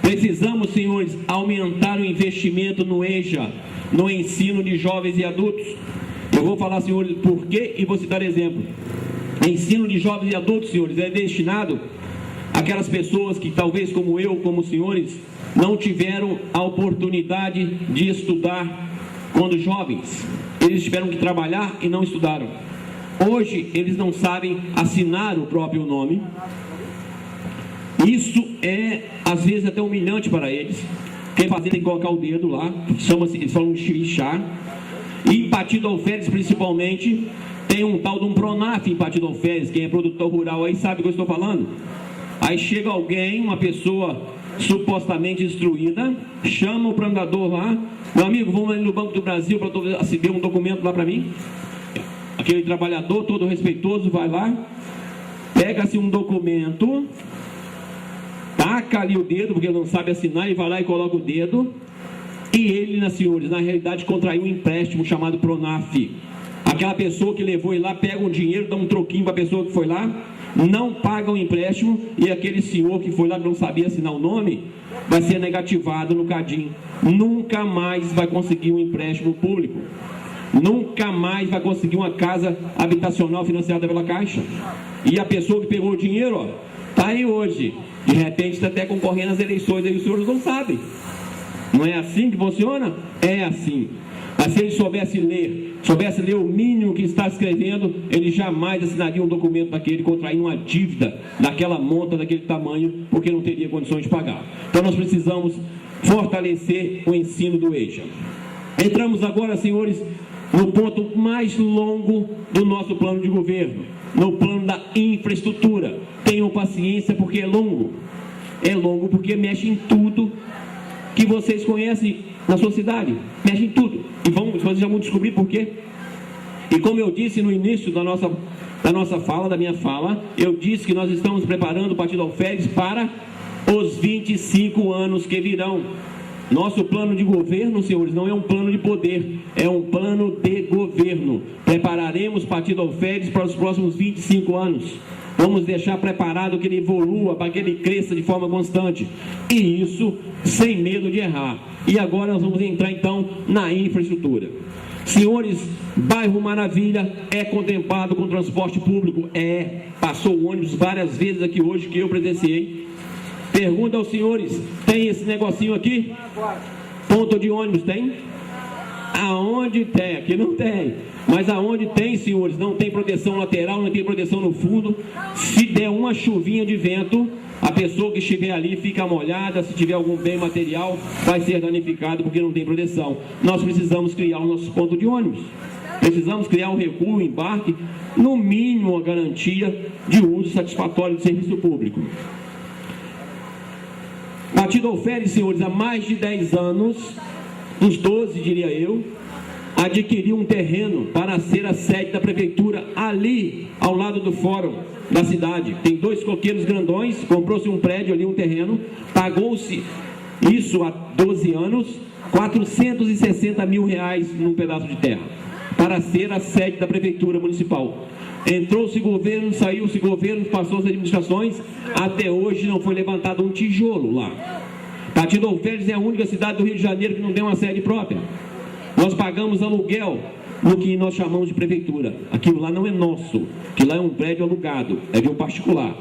Precisamos, senhores, aumentar o investimento no EJA, no ensino de jovens e adultos. Eu vou falar, senhores, por quê e vou citar exemplo. Ensino de jovens e adultos, senhores, é destinado àquelas pessoas que talvez como eu, como os senhores, não tiveram a oportunidade de estudar quando jovens. Eles tiveram que trabalhar e não estudaram. Hoje eles não sabem assinar o próprio nome. Isso é às vezes até humilhante para eles. Quem fazer tem que colocar o dedo lá, eles falam chirichar. E em Partido Alferes principalmente tem um tal de um Pronaf em Partido Alferes. Quem é produtor rural aí sabe o que eu estou falando. Aí chega alguém, uma pessoa supostamente instruída, chama o plantador lá, meu amigo, vamos ali no Banco do Brasil para ver um documento lá para mim. Aquele trabalhador todo respeitoso vai lá, pega-se um documento, taca ali o dedo, porque ele não sabe assinar, e vai lá e coloca o dedo, e ele, senhores, na realidade contraiu um empréstimo chamado Pronaf. Aquela pessoa que levou ele lá, pega um dinheiro, dá um troquinho para a pessoa que foi lá, não paga o empréstimo, e aquele senhor que foi lá que não sabia assinar o nome, vai ser negativado no CADIM. Nunca mais vai conseguir um empréstimo público. Nunca mais vai conseguir uma casa habitacional financiada pela Caixa. E a pessoa que pegou o dinheiro, ó, está aí hoje. De repente está até concorrendo às eleições, aí os senhores não sabem. Não é assim que funciona? É assim. Mas se ele soubesse ler o mínimo que está escrevendo, ele jamais assinaria um documento daquele, contraindo uma dívida daquela monta, daquele tamanho, porque não teria condições de pagar. Então nós precisamos fortalecer o ensino do EJA. Entramos agora, senhores, no ponto mais longo do nosso plano de governo, no plano da infraestrutura. Tenham paciência, porque é longo. É longo porque mexe em tudo que vocês conhecem na sua cidade. Mexe em tudo. E vocês já vão descobrir por quê. E como eu disse no início da minha fala, eu disse que nós estamos preparando o Partido Alferes para os 25 anos que virão. Nosso plano de governo, senhores, não é um plano de poder, é um plano de governo. Prepararemos o Partido Alferes para os próximos 25 anos. Vamos deixar preparado que ele evolua, para que ele cresça de forma constante. E isso sem medo de errar. E agora nós vamos entrar então na infraestrutura. Senhores, bairro Maravilha é contemplado com transporte público? Passou o ônibus várias vezes aqui hoje que eu presenciei. Pergunta aos senhores, tem esse negocinho aqui? Ponto de ônibus tem? Aonde tem? Aqui não tem. Mas aonde tem, senhores, não tem proteção lateral, não tem proteção no fundo. Se der uma chuvinha de vento, a pessoa que estiver ali fica molhada. Se tiver algum bem material, vai ser danificado porque não tem proteção. Nós precisamos criar o nosso ponto de ônibus. Precisamos criar um recuo, um embarque, no mínimo a garantia de uso satisfatório do serviço público. Partido Alferes, senhores, há mais de 10 anos, uns 12 diria eu, adquiriu um terreno para ser a sede da prefeitura ali ao lado do fórum da cidade. Tem 2 coqueiros grandões, comprou-se um prédio ali, um terreno, pagou-se isso há 12 anos, R$460 mil num pedaço de terra, para ser a sede da prefeitura municipal. Entrou-se governo, saiu-se governo, passou as administrações, até hoje não foi levantado um tijolo lá. Partido Alferes é a única cidade do Rio de Janeiro que não tem uma sede própria. Nós pagamos aluguel no que nós chamamos de prefeitura. Aquilo lá não é nosso, aquilo lá é um prédio alugado, é de um particular.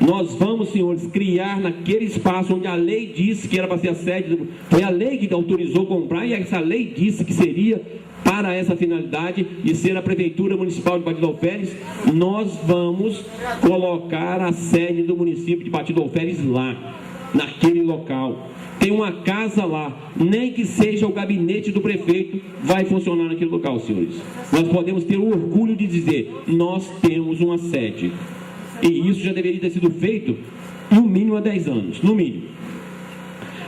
Nós vamos, senhores, criar naquele espaço onde a lei disse que era para ser a sede, foi a lei que autorizou comprar, e essa lei disse que seria para essa finalidade de ser a Prefeitura Municipal de Partido Alferes. Nós vamos colocar a sede do município de Partido Alferes lá, naquele local. Tem uma casa lá, nem que seja o gabinete do prefeito, vai funcionar naquele local, senhores. Nós podemos ter o orgulho de dizer, nós temos uma sede. E isso já deveria ter sido feito, no mínimo há 10 anos, no mínimo.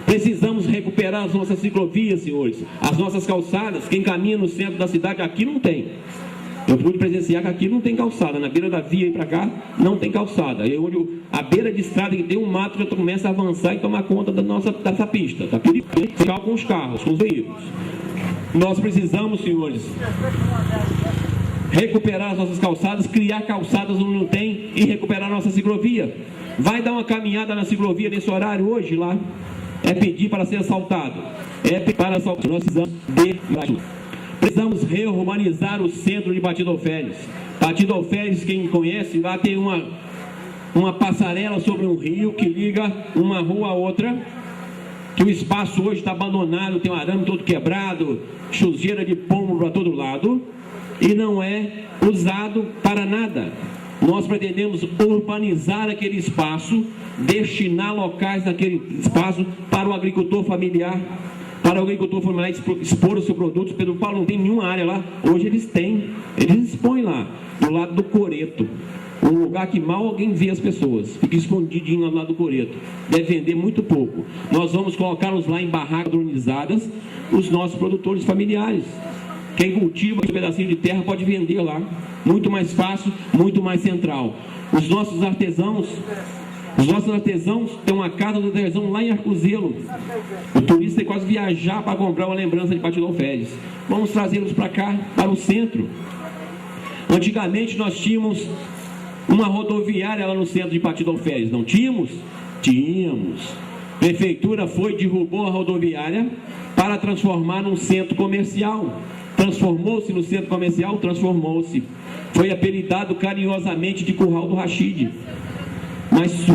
Precisamos recuperar as nossas ciclovias, senhores, as nossas calçadas. Quem caminha no centro da cidade, aqui não tem. Eu pude presenciar que aqui não tem calçada, na beira da via e para cá não tem calçada. É onde a beira de estrada que tem um mato já começa a avançar e tomar conta dessa pista. Está perigoso com os carros, com os veículos. Nós precisamos, senhores, recuperar as nossas calçadas, criar calçadas onde não tem e recuperar a nossa ciclovia. Vai dar uma caminhada na ciclovia nesse horário hoje lá, é pedir para ser assaltado. É pedir para assaltar. Nós precisamos de ajuda. Precisamos reurbanizar o centro de Partido Alferes. Partido Alferes, quem conhece, lá tem uma passarela sobre um rio que liga uma rua a outra, que o espaço hoje está abandonado, tem um arame todo quebrado, sujeira de pombo para todo lado, e não é usado para nada. Nós pretendemos urbanizar aquele espaço, destinar locais naquele espaço para o agricultor familiar, para o agricultor familiar expor o seu produto. Pedro Paulo não tem nenhuma área lá, hoje eles expõem lá, do lado do coreto, um lugar que mal alguém vê as pessoas, fica escondidinho lá do lado do coreto, deve vender muito pouco. Nós vamos colocá-los lá em barracas padronizadas, os nossos produtores familiares. Quem cultiva esse pedacinho de terra pode vender lá, muito mais fácil, muito mais central. Os nossos artesãos têm uma casa do artesão lá em Arcozelo. O turista tem quase viajar para comprar uma lembrança de Partido Alferes. Vamos trazê-los para cá, para o centro. Antigamente nós tínhamos uma rodoviária lá no centro de Partido Alferes, não tínhamos? Tínhamos. A prefeitura derrubou a rodoviária para transformar num centro comercial. Transformou-se no centro comercial, transformou-se. Foi apelidado carinhosamente de Curral do Rachid. Mas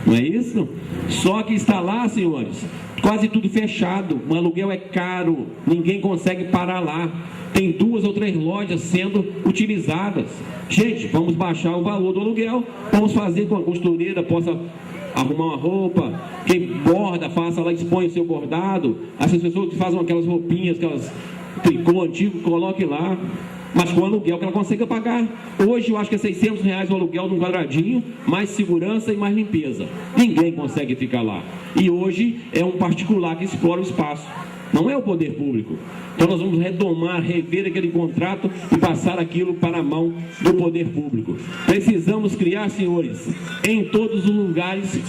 não é isso? Só que está lá, senhores, quase tudo fechado, o aluguel é caro, ninguém consegue parar lá. Tem 2 ou 3 lojas sendo utilizadas. Gente, vamos baixar o valor do aluguel, vamos fazer com que a costureira possa arrumar uma roupa, quem borda, faça lá, expõe o seu bordado, essas pessoas que fazem aquelas roupinhas, aquelas tricô antigo, coloque lá, mas com o aluguel que ela consiga pagar. Hoje eu acho que é R$600 o aluguel de um quadradinho, mais segurança e mais limpeza. Ninguém consegue ficar lá. E hoje é um particular que explora o espaço, não é o poder público. Então nós vamos rever aquele contrato e passar aquilo para a mão do poder público. Precisamos criar, senhores, em todos os lugares,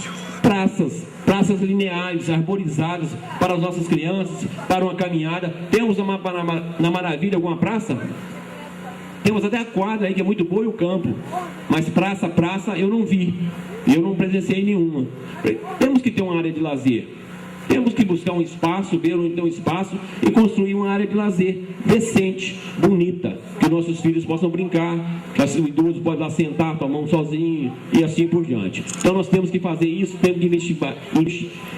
praças lineares, arborizadas para as nossas crianças, para uma caminhada. Temos na Maravilha alguma praça? Temos até a quadra aí que é muito boa e o campo, mas praça eu não vi, eu não presenciei nenhuma. Temos que ter uma área de lazer, temos que buscar um espaço, ver então um espaço e construir uma área de lazer decente, bonita, que nossos filhos possam brincar, que o idoso pode lá sentar, tomar um sozinho e assim por diante. Então nós temos que fazer isso, temos que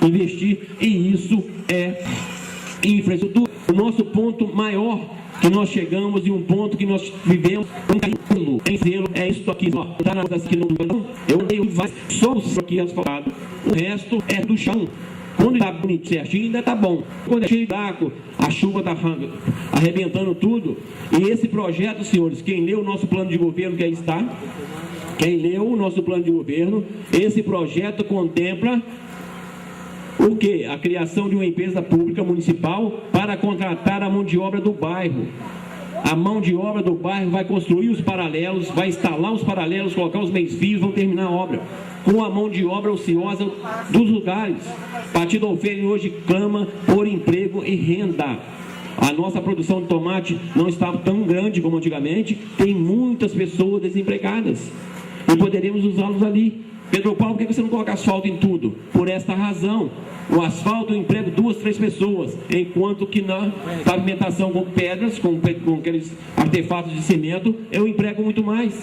investir, e isso é infraestrutura. O nosso ponto maior que nós chegamos, e um ponto que nós vivemos em zelo, é isso aqui, ó, tá na aqui no eu dei só isso aqui asfaltado, o resto é do chão. Quando está bonito certinho, ainda está bom. Quando é cheio de água, a chuva está arrebentando tudo. E esse projeto, senhores, quem leu o nosso plano de governo, que aí está, quem leu o nosso plano de governo, esse projeto contempla O que? A criação de uma empresa pública municipal para contratar a mão de obra do bairro. A mão de obra do bairro vai construir os paralelos, vai instalar os paralelos, colocar os meios-fios, vão terminar a obra. Com a mão de obra ociosa dos lugares. Partido Alfeire hoje clama por emprego e renda. A nossa produção de tomate não está tão grande como antigamente, tem muitas pessoas desempregadas. E poderemos usá-los ali. Pedro Paulo, por que você não coloca asfalto em tudo? Por esta razão. O asfalto eu emprego 2, 3 pessoas, enquanto que na pavimentação com pedras, com aqueles artefatos de cimento, eu emprego muito mais.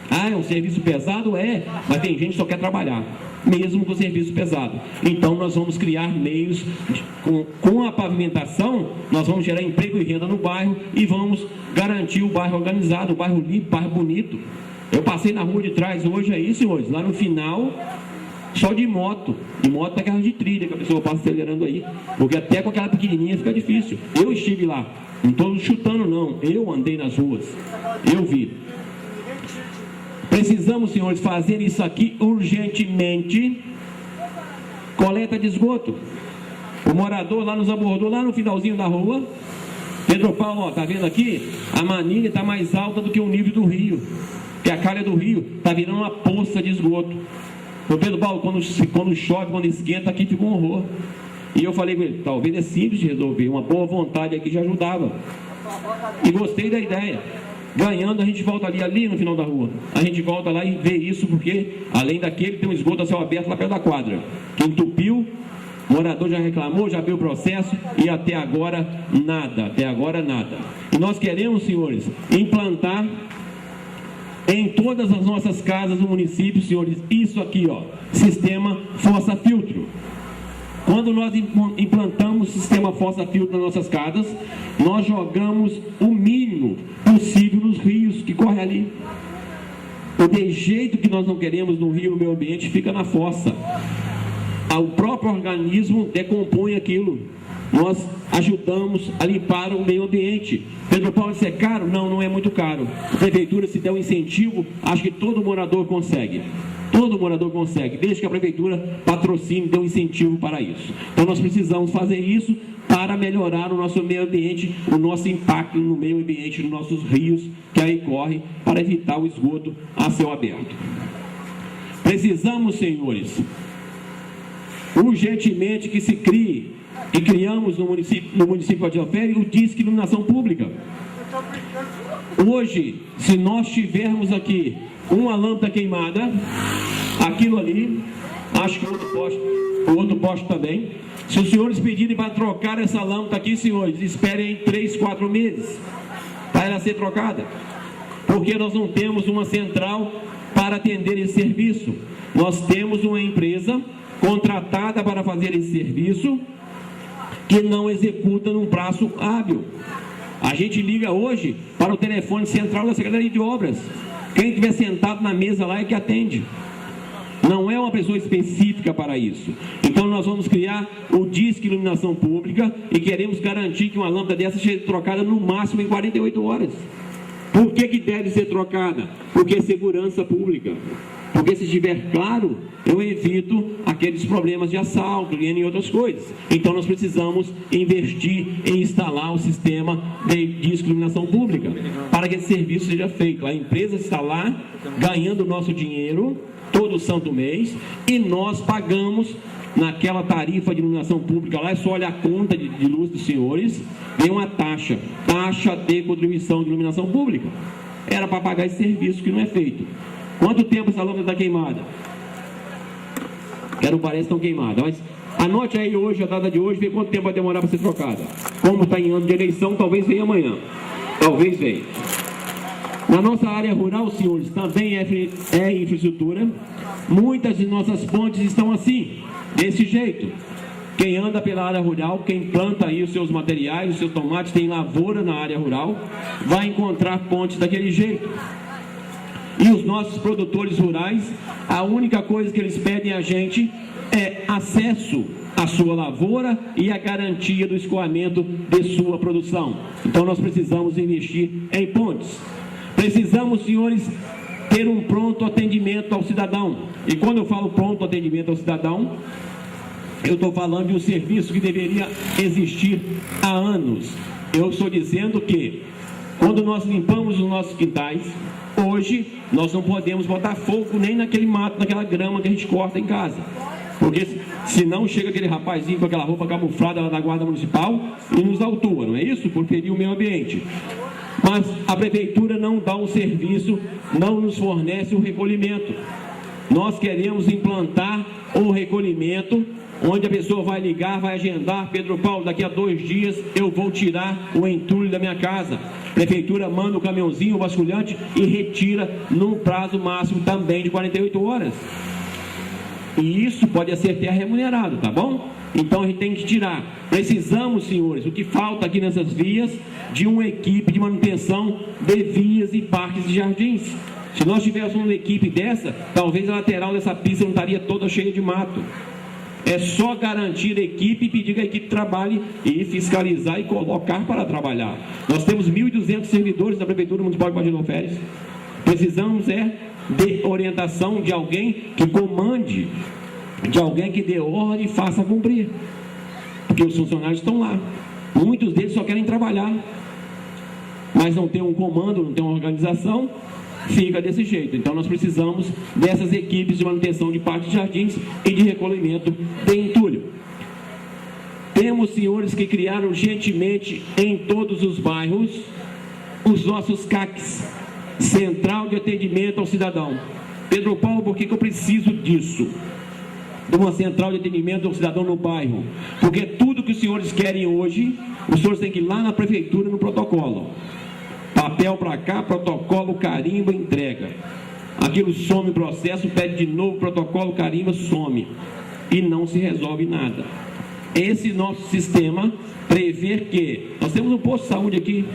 Ah, é um serviço pesado? É, mas tem gente que só quer trabalhar, mesmo com serviço pesado. Então nós vamos criar meios, com a pavimentação, nós vamos gerar emprego e renda no bairro e vamos garantir o bairro organizado, o bairro limpo, o bairro bonito. Eu passei na rua de trás hoje aí, senhores, lá no final, só de moto daquela de trilha que a pessoa passa acelerando aí, porque até com aquela pequenininha fica difícil. Eu estive lá, não estou chutando não, eu andei nas ruas, eu vi. Precisamos, senhores, fazer isso aqui urgentemente. Coleta de esgoto. O morador lá nos abordou, lá no finalzinho da rua. Pedro Paulo, ó, tá vendo aqui? A manilha está mais alta do que o nível do rio. Que a calha do rio está virando uma poça de esgoto. O Pedro Paulo, quando chove, quando esquenta, aqui fica um horror. E eu falei com ele, talvez é simples de resolver, uma boa vontade aqui já ajudava. E gostei da ideia. Ganhando, a gente volta ali no final da rua. A gente volta lá e vê isso, porque além daquele tem um esgoto a céu aberto lá perto da quadra, que entupiu, o morador já reclamou, já abriu o processo e até agora nada. E nós queremos, senhores, implantar em todas as nossas casas no município, senhores, isso aqui, ó, sistema fossa-filtro. Quando nós implantamos o sistema fossa-filtro nas nossas casas, nós jogamos o mínimo possível nos rios que correm ali. O de jeito que nós não queremos no rio, no meio ambiente, fica na fossa. O próprio organismo decompõe aquilo. Nós ajudamos a limpar o meio ambiente. Pedro Paulo, isso é caro? Não, não é muito caro. A prefeitura, se der um incentivo, acho que todo morador consegue. Todo morador consegue, desde que a prefeitura patrocine, dê um incentivo para isso. Então nós precisamos fazer isso para melhorar o nosso meio ambiente, o nosso impacto no meio ambiente, nos nossos rios que aí correm, para evitar o esgoto a céu aberto. Precisamos, senhores, urgentemente que se crie, e criamos no município de Partido Alfeire, o Disque Iluminação Pública. Hoje, se nós tivermos aqui uma lâmpada queimada, aquilo ali, acho que o outro poste também, se os senhores pedirem para trocar essa lâmpada aqui, senhores, esperem 3, 4 meses para ela ser trocada, porque nós não temos uma central para atender esse serviço. Nós temos uma empresa contratada para fazer esse serviço que não executa num prazo hábil. A gente liga hoje para o telefone central da Secretaria de Obras. Quem estiver sentado na mesa lá é que atende. Não é uma pessoa específica para isso. Então nós vamos criar o Disque Iluminação Pública e queremos garantir que uma lâmpada dessa seja trocada no máximo em 48 horas. Por que deve ser trocada? Porque é segurança pública. Porque se estiver claro, eu evito aqueles problemas de assalto e outras coisas. Então nós precisamos investir em instalar o sistema de iluminação pública para que esse serviço seja feito. A empresa está lá ganhando o nosso dinheiro todo santo mês e nós pagamos naquela tarifa de iluminação pública lá, é só olhar a conta de luz dos senhores, tem uma taxa de contribuição de iluminação pública. Era para pagar esse serviço que não é feito. Quanto tempo essa lâmpada está queimada? Que não parece tão queimada, mas anote aí hoje, a data de hoje, vê quanto tempo vai demorar para ser trocada. Como está em ano de eleição, talvez venha amanhã. Talvez venha. Na nossa área rural, senhores, também é infraestrutura. Muitas de nossas pontes estão assim, desse jeito. Quem anda pela área rural, quem planta aí os seus materiais, os seus tomates, tem lavoura na área rural, vai encontrar pontes daquele jeito. E os nossos produtores rurais, a única coisa que eles pedem a gente é acesso à sua lavoura e a garantia do escoamento de sua produção. Então nós precisamos investir em pontes. Precisamos, senhores, ter um pronto atendimento ao cidadão. E quando eu falo pronto atendimento ao cidadão, Eu estou falando de um serviço que deveria existir há anos. Eu estou dizendo que, quando nós limpamos os nossos quintais, hoje nós não podemos botar fogo nem naquele mato, naquela grama que a gente corta em casa. Porque senão chega aquele rapazinho com aquela roupa camuflada lá da Guarda Municipal e nos autua, não é isso? Por ferir o meio ambiente. Mas a prefeitura não dá um serviço, não nos fornece um recolhimento. Nós queremos implantar um recolhimento onde a pessoa vai ligar, vai agendar: Pedro Paulo, daqui a 2 dias eu vou tirar o entulho da minha casa. A prefeitura manda o caminhãozinho, o vasculhante, e retira num prazo máximo também de 48 horas. E isso pode ser até remunerado, tá bom? Então a gente tem que tirar. Precisamos, senhores, o que falta aqui nessas vias, de uma equipe de manutenção de vias e parques e jardins. Se nós tivéssemos uma equipe dessa, talvez a lateral dessa pista não estaria toda cheia de mato. É só garantir a equipe e pedir que a equipe trabalhe e fiscalizar e colocar para trabalhar. Nós temos 1.200 servidores da Prefeitura Municipal de Batidão Férias. Precisamos de orientação de alguém que comande, de alguém que dê ordem e faça cumprir. Porque os funcionários estão lá. Muitos deles só querem trabalhar, mas não tem um comando, não tem uma organização, fica desse jeito. Então nós precisamos dessas equipes de manutenção de parques e jardins e de recolhimento de entulho. Temos, senhores, que criar urgentemente em todos os bairros os nossos CACs, Central de Atendimento ao Cidadão. Pedro Paulo, por que eu preciso disso? De uma central de atendimento ao cidadão no bairro? Porque tudo que os senhores querem hoje, os senhores têm que ir lá na prefeitura no protocolo. Papel para cá, protocolo, carimba, entrega. Aquilo some o processo, pede de novo protocolo, carimba, some. E não se resolve nada. Esse nosso sistema prevê que nós temos um posto de saúde aqui,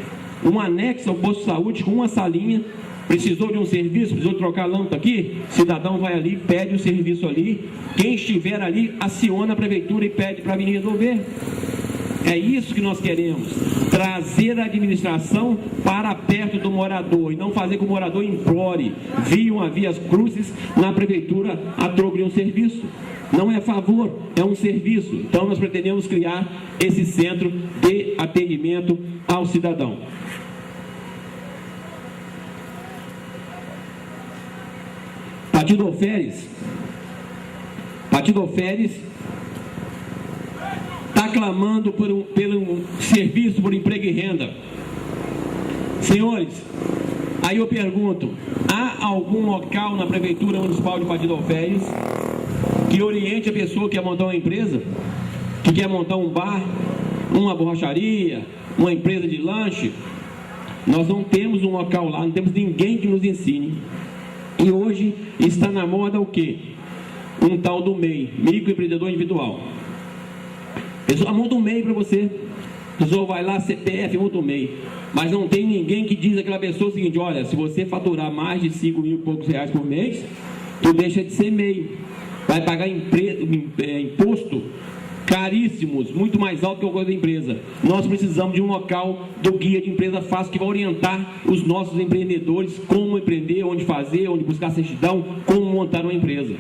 um anexo ao posto de saúde com uma salinha. Precisou de um serviço, precisou trocar a lâmpada aqui, cidadão vai ali, pede o serviço ali. Quem estiver ali, aciona a prefeitura e pede para vir resolver. É isso que nós queremos, trazer a administração para perto do morador e não fazer que o morador implore via vias cruzes na prefeitura a troco de um serviço. Não é favor, é um serviço. Então nós pretendemos criar esse centro de atendimento ao cidadão. Batidão Férias está clamando pelo serviço por emprego e renda. Senhores, aí eu pergunto: há algum local na Prefeitura Municipal de Batidão Férias que oriente a pessoa que quer montar uma empresa, que quer montar um bar, uma borracharia, uma empresa de lanche? Nós não temos um local lá, não temos ninguém que nos ensine. E hoje está na moda o quê? Um tal do MEI, microempreendedor individual. A pessoa monta um MEI para você. A pessoa vai lá, CPF, monta um MEI. Mas não tem ninguém que diz àquela pessoa o seguinte: olha, se você faturar mais de 5 mil e poucos reais por mês, tu deixa de ser MEI. Vai pagar imposto caríssimos, muito mais alto que o coisa da empresa. Nós precisamos de um local do Guia de Empresa Fácil que vai orientar os nossos empreendedores como empreender, onde fazer, onde buscar certidão, como montar uma empresa.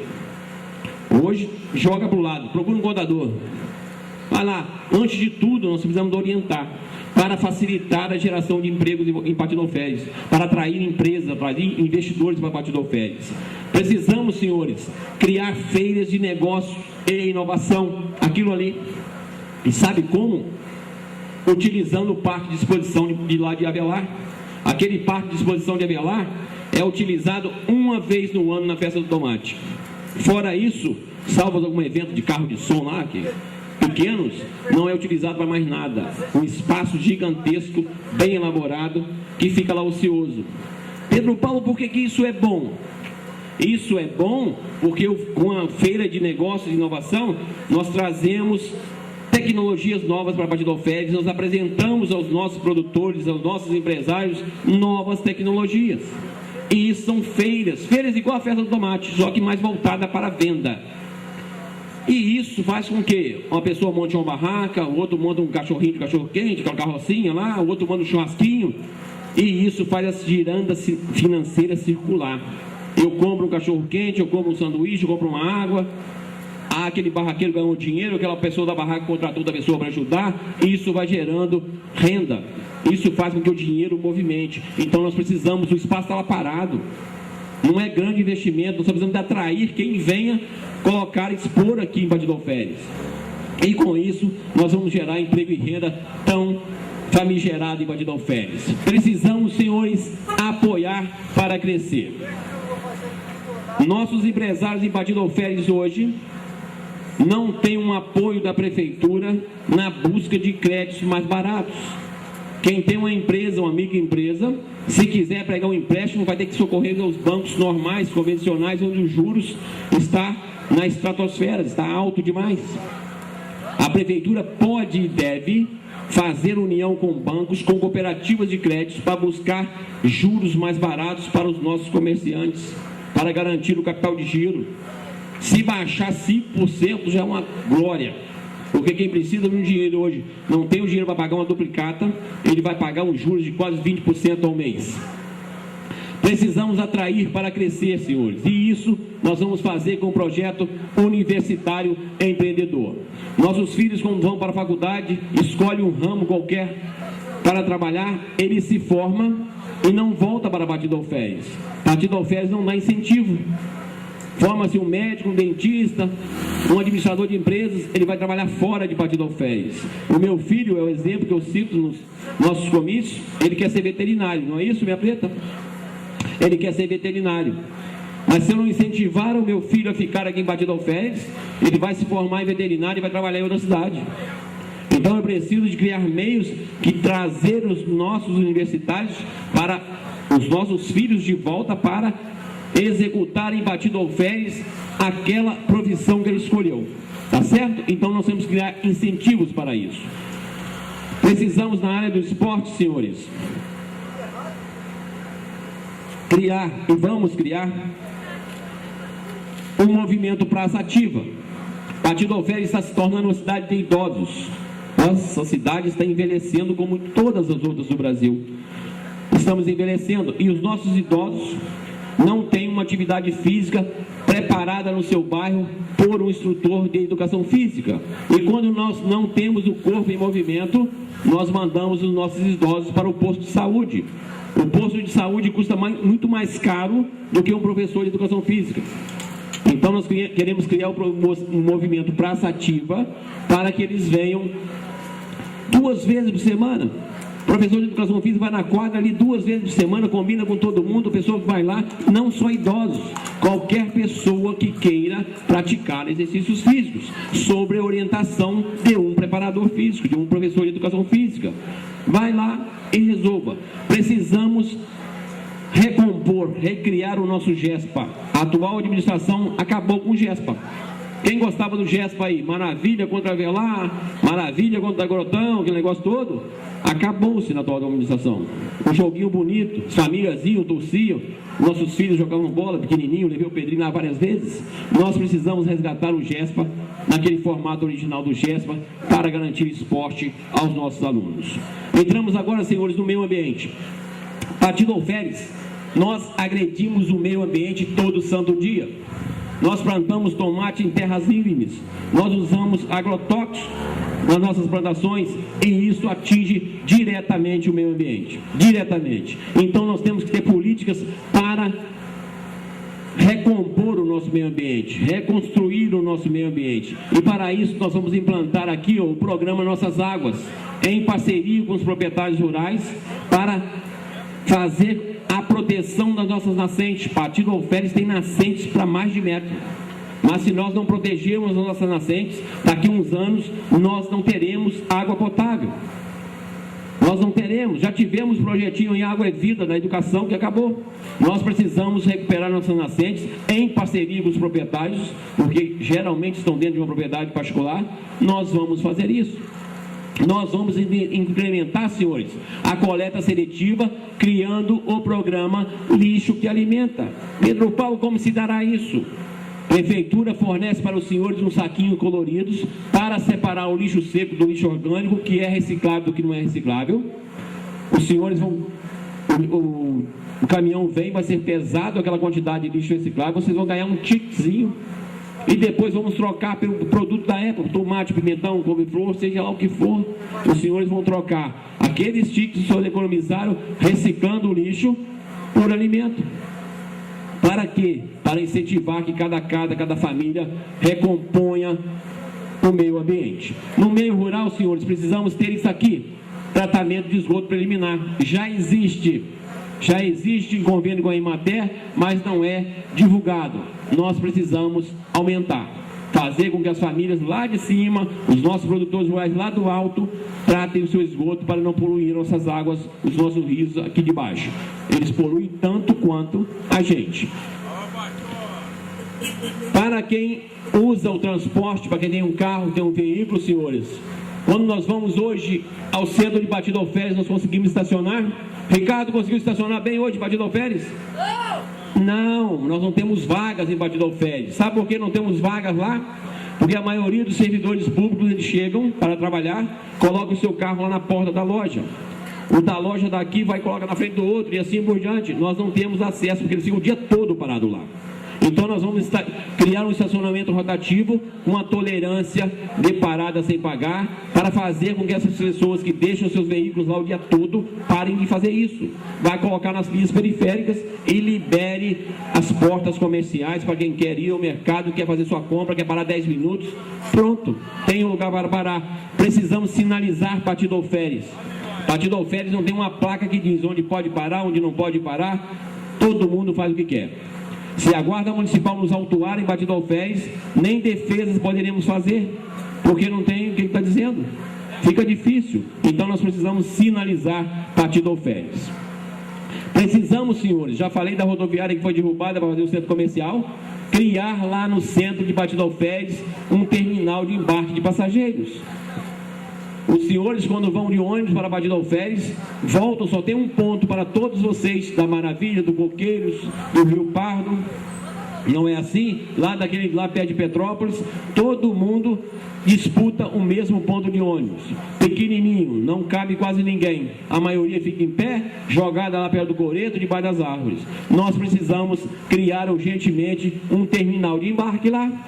Hoje, joga para o lado, procura um contador. Vai lá, antes de tudo, nós precisamos orientar para facilitar a geração de empregos em Batidão Férias, para atrair empresas, para atrair investidores para Batidão Férias. Precisamos, senhores, criar feiras de negócios e inovação, aquilo ali. E sabe como? Utilizando o parque de exposição de lá de Avelar. Aquele parque de exposição de Avelar é utilizado uma vez no ano na Festa do Tomate. Fora isso, salvo algum evento de carro de som lá, que pequenos, não é utilizado para mais nada. Um espaço gigantesco, bem elaborado, que fica lá ocioso. Pedro Paulo, por que isso é bom? Isso é bom porque com a feira de negócios e inovação, nós trazemos tecnologias novas para a Batidão Férias, nós apresentamos aos nossos produtores, aos nossos empresários, novas tecnologias. E isso são feiras igual a Festa do Tomate, só que mais voltada para a venda. E isso faz com que uma pessoa monte uma barraca, o outro monta um cachorrinho de cachorro-quente, aquela carrocinha lá, o outro monta um churrasquinho, e isso faz a giranda financeira circular. Eu compro um cachorro-quente, eu compro um sanduíche, eu compro uma água, aquele barraqueiro ganhou dinheiro, aquela pessoa da barraca contratou outra pessoa para ajudar, e isso vai gerando renda, isso faz com que o dinheiro movimente. Então nós precisamos, o espaço está lá parado, não é grande investimento, nós precisamos de atrair quem venha colocar, expor aqui em Batido Alferes, e com isso nós vamos gerar emprego e renda tão famigerado em Batido Alferes. Precisamos, senhores, apoiar para crescer. Nossos empresários em Batido Alferes hoje não têm um apoio da prefeitura na busca de créditos mais baratos. Quem tem uma empresa, uma microempresa, se quiser pegar um empréstimo, vai ter que socorrer aos bancos normais, convencionais, onde os juros está na estratosfera, está alto demais. A prefeitura pode e deve fazer união com bancos, com cooperativas de créditos, para buscar juros mais baratos para os nossos comerciantes, para garantir o capital de giro. Se baixar 5% já é uma glória, porque quem precisa de um dinheiro hoje não tem o dinheiro para pagar uma duplicata, ele vai pagar um juros de quase 20% ao mês. Precisamos atrair para crescer, senhores, e isso nós vamos fazer com o projeto universitário empreendedor. Nossos filhos, quando vão para a faculdade, escolhem um ramo qualquer para trabalhar, ele se forma e não volta para Batido Alferes. Batido Alferes não dá incentivo. Forma-se um médico, um dentista, um administrador de empresas, ele vai trabalhar fora de Batido Alferes. O meu filho é o exemplo que eu cito nos nossos comícios, ele quer ser veterinário, não é isso, minha preta? Ele quer ser veterinário. Mas se eu não incentivar o meu filho a ficar aqui em Batido Alferes, ele vai se formar em veterinário e vai trabalhar em outra cidade. Então eu preciso de criar meios que trazer os nossos universitários para os nossos filhos de volta para executar em Batido Alferes aquela profissão que ele escolheu. Tá certo? Então nós temos que criar incentivos para isso. Precisamos, na área do esporte, senhores, criar, e vamos criar, um movimento Praça Ativa. Batido Alferes está se tornando uma cidade de idosos. Nossa cidade está envelhecendo como todas as outras do Brasil. Estamos envelhecendo e os nossos idosos não têm uma atividade física preparada no seu bairro por um instrutor de educação física. E quando nós não temos o corpo em movimento, nós mandamos os nossos idosos para o posto de saúde. O posto de saúde custa muito mais caro do que um professor de educação física. Então nós queremos criar um movimento Praça Ativa para que eles venham 2 vezes por semana. O professor de educação física vai na quadra ali 2 vezes por semana, combina com todo mundo, a pessoa que vai lá, não só idosos, qualquer pessoa que queira praticar exercícios físicos, sobre a orientação de um preparador físico, de um professor de educação física. Vai lá e resolva. Precisamos recompor, recriar o nosso GESPA. A atual administração acabou com o GESPA. Quem gostava do GESPA aí? Maravilha contra a Avelar, maravilha contra a Grotão, aquele negócio todo. Acabou-se na atual administração. Um joguinho bonito, as famílias iam, torciam, nossos filhos jogavam bola pequenininho, levei o Pedrinho lá várias vezes. Nós precisamos resgatar o GESPA naquele formato original do GESPA para garantir esporte aos nossos alunos. Entramos agora, senhores, no meio ambiente. Batido Alferes, nós agredimos o meio ambiente todo santo dia. Nós plantamos tomate em terras íngremes, nós usamos agrotóxicos nas nossas plantações e isso atinge diretamente o meio ambiente, diretamente. Então nós temos que ter políticas para recompor o nosso meio ambiente, reconstruir o nosso meio ambiente. E para isso nós vamos implantar aqui o programa Nossas Águas, em parceria com os proprietários rurais, para fazer a proteção das nossas nascentes. Batido Alferes tem nascentes para mais de metro. Mas se nós não protegermos as nossas nascentes, daqui a uns anos nós não teremos água potável. Nós não teremos. Já tivemos projetinho em Água é Vida na educação que acabou. Nós precisamos recuperar nossas nascentes em parceria com os proprietários, porque geralmente estão dentro de uma propriedade particular. Nós vamos fazer isso. Nós vamos incrementar, senhores, a coleta seletiva, criando o programa Lixo que Alimenta. Pedro Paulo, como se dará isso? Prefeitura fornece para os senhores um saquinho coloridos para separar o lixo seco do lixo orgânico, que é reciclável do que não é reciclável. Os senhores vão... O caminhão vem, vai ser pesado aquela quantidade de lixo reciclável, vocês vão ganhar um ticketzinho e depois vamos trocar pelo produto da época, tomate, pimentão, couve-flor, seja lá o que for, os senhores vão trocar aqueles tickets que os senhores economizaram reciclando o lixo por alimento. Para quê? Para incentivar que cada casa, cada família recomponha o meio ambiente. No meio rural, senhores, precisamos ter isso aqui, tratamento de esgoto preliminar. Já existe em convênio com a Emater, mas não é divulgado. Nós precisamos aumentar, fazer com que as famílias lá de cima, os nossos produtores rurais lá do alto, tratem o seu esgoto para não poluir nossas águas, os nossos rios aqui de baixo. Eles poluem tanto quanto a gente. Para quem usa o transporte, para quem tem um carro, tem um veículo, senhores, quando nós vamos hoje ao centro de Batido Alferes, nós conseguimos estacionar? Ricardo, conseguiu estacionar bem hoje em Batido Alferes? Não, nós não temos vagas em Batido Alferes. Sabe por que não temos vagas lá? Porque a maioria dos servidores públicos, eles chegam para trabalhar, colocam o seu carro lá na porta da loja. O da loja daqui vai colocar na frente do outro e assim por diante. Nós não temos acesso, porque eles ficam o dia todo parado lá. Então nós vamos criar um estacionamento rotativo com a tolerância de parada sem pagar, para fazer com que essas pessoas que deixam seus veículos lá o dia todo parem de fazer isso. Vai colocar nas vias periféricas e libere as portas comerciais para quem quer ir ao mercado, quer fazer sua compra, quer parar 10 minutos. Pronto, tem um lugar para parar. Precisamos sinalizar Batido Alferes. Batido Alferes não tem uma placa que diz onde pode parar, onde não pode parar. Todo mundo faz o que quer. Se a Guarda Municipal nos autuar em Batido Alferes, nem defesas poderemos fazer, porque não tem o que está dizendo. Fica difícil. Então nós precisamos sinalizar Batido Alferes. Precisamos, senhores, já falei da rodoviária que foi derrubada para fazer o centro comercial, criar lá no centro de Batido Alferes um terminal de embarque de passageiros. Os senhores, quando vão de ônibus para Batido Alferes, voltam, só tem um ponto para todos vocês, da Maravilha, do Coqueiros, do Rio Pardo. Não é assim? Lá perto de Petrópolis, todo mundo disputa o mesmo ponto de ônibus. Pequenininho, não cabe quase ninguém. A maioria fica em pé, jogada lá perto do coreto, debaixo das árvores. Nós precisamos criar urgentemente um terminal de embarque lá.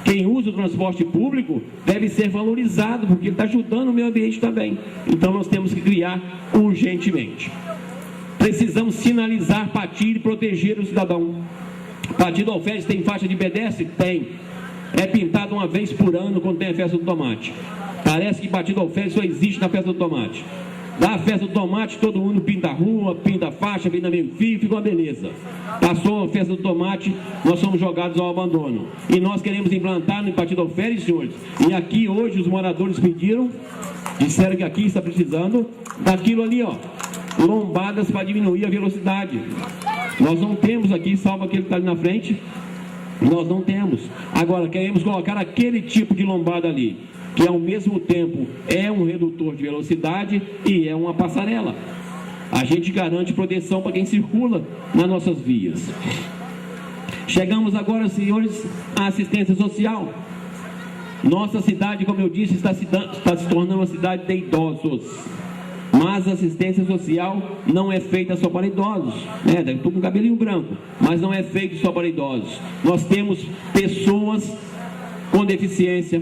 Quem usa o transporte público deve ser valorizado, porque ele está ajudando o meio ambiente também. Então nós temos que criar urgentemente. Precisamos sinalizar, patir e proteger o cidadão. Batido Alferes tem faixa de pedestre? Tem. É pintado uma vez por ano quando tem a festa do tomate. Parece que Batido Alferes só existe na festa do tomate. Da festa do tomate, todo mundo pinta a rua, pinta a faixa, pinta meio fio, fica uma beleza. Passou a festa do tomate, nós somos jogados ao abandono. E nós queremos implantar no Batido Alferes, senhores. E aqui hoje os moradores pediram, disseram que aqui está precisando daquilo ali, ó, lombadas para diminuir a velocidade. Nós não temos aqui, salvo aquele que está ali na frente, nós não temos. Agora, queremos colocar aquele tipo de lombada ali, que ao mesmo tempo é um redutor de velocidade e é uma passarela. A gente garante proteção para quem circula nas nossas vias. Chegamos agora, senhores, à assistência social. Nossa cidade, como eu disse, está se tornando uma cidade de idosos. Mas a assistência social não é feita só para idosos, né? Estou com cabelinho branco, mas não é feito só para idosos. Nós temos pessoas com deficiência,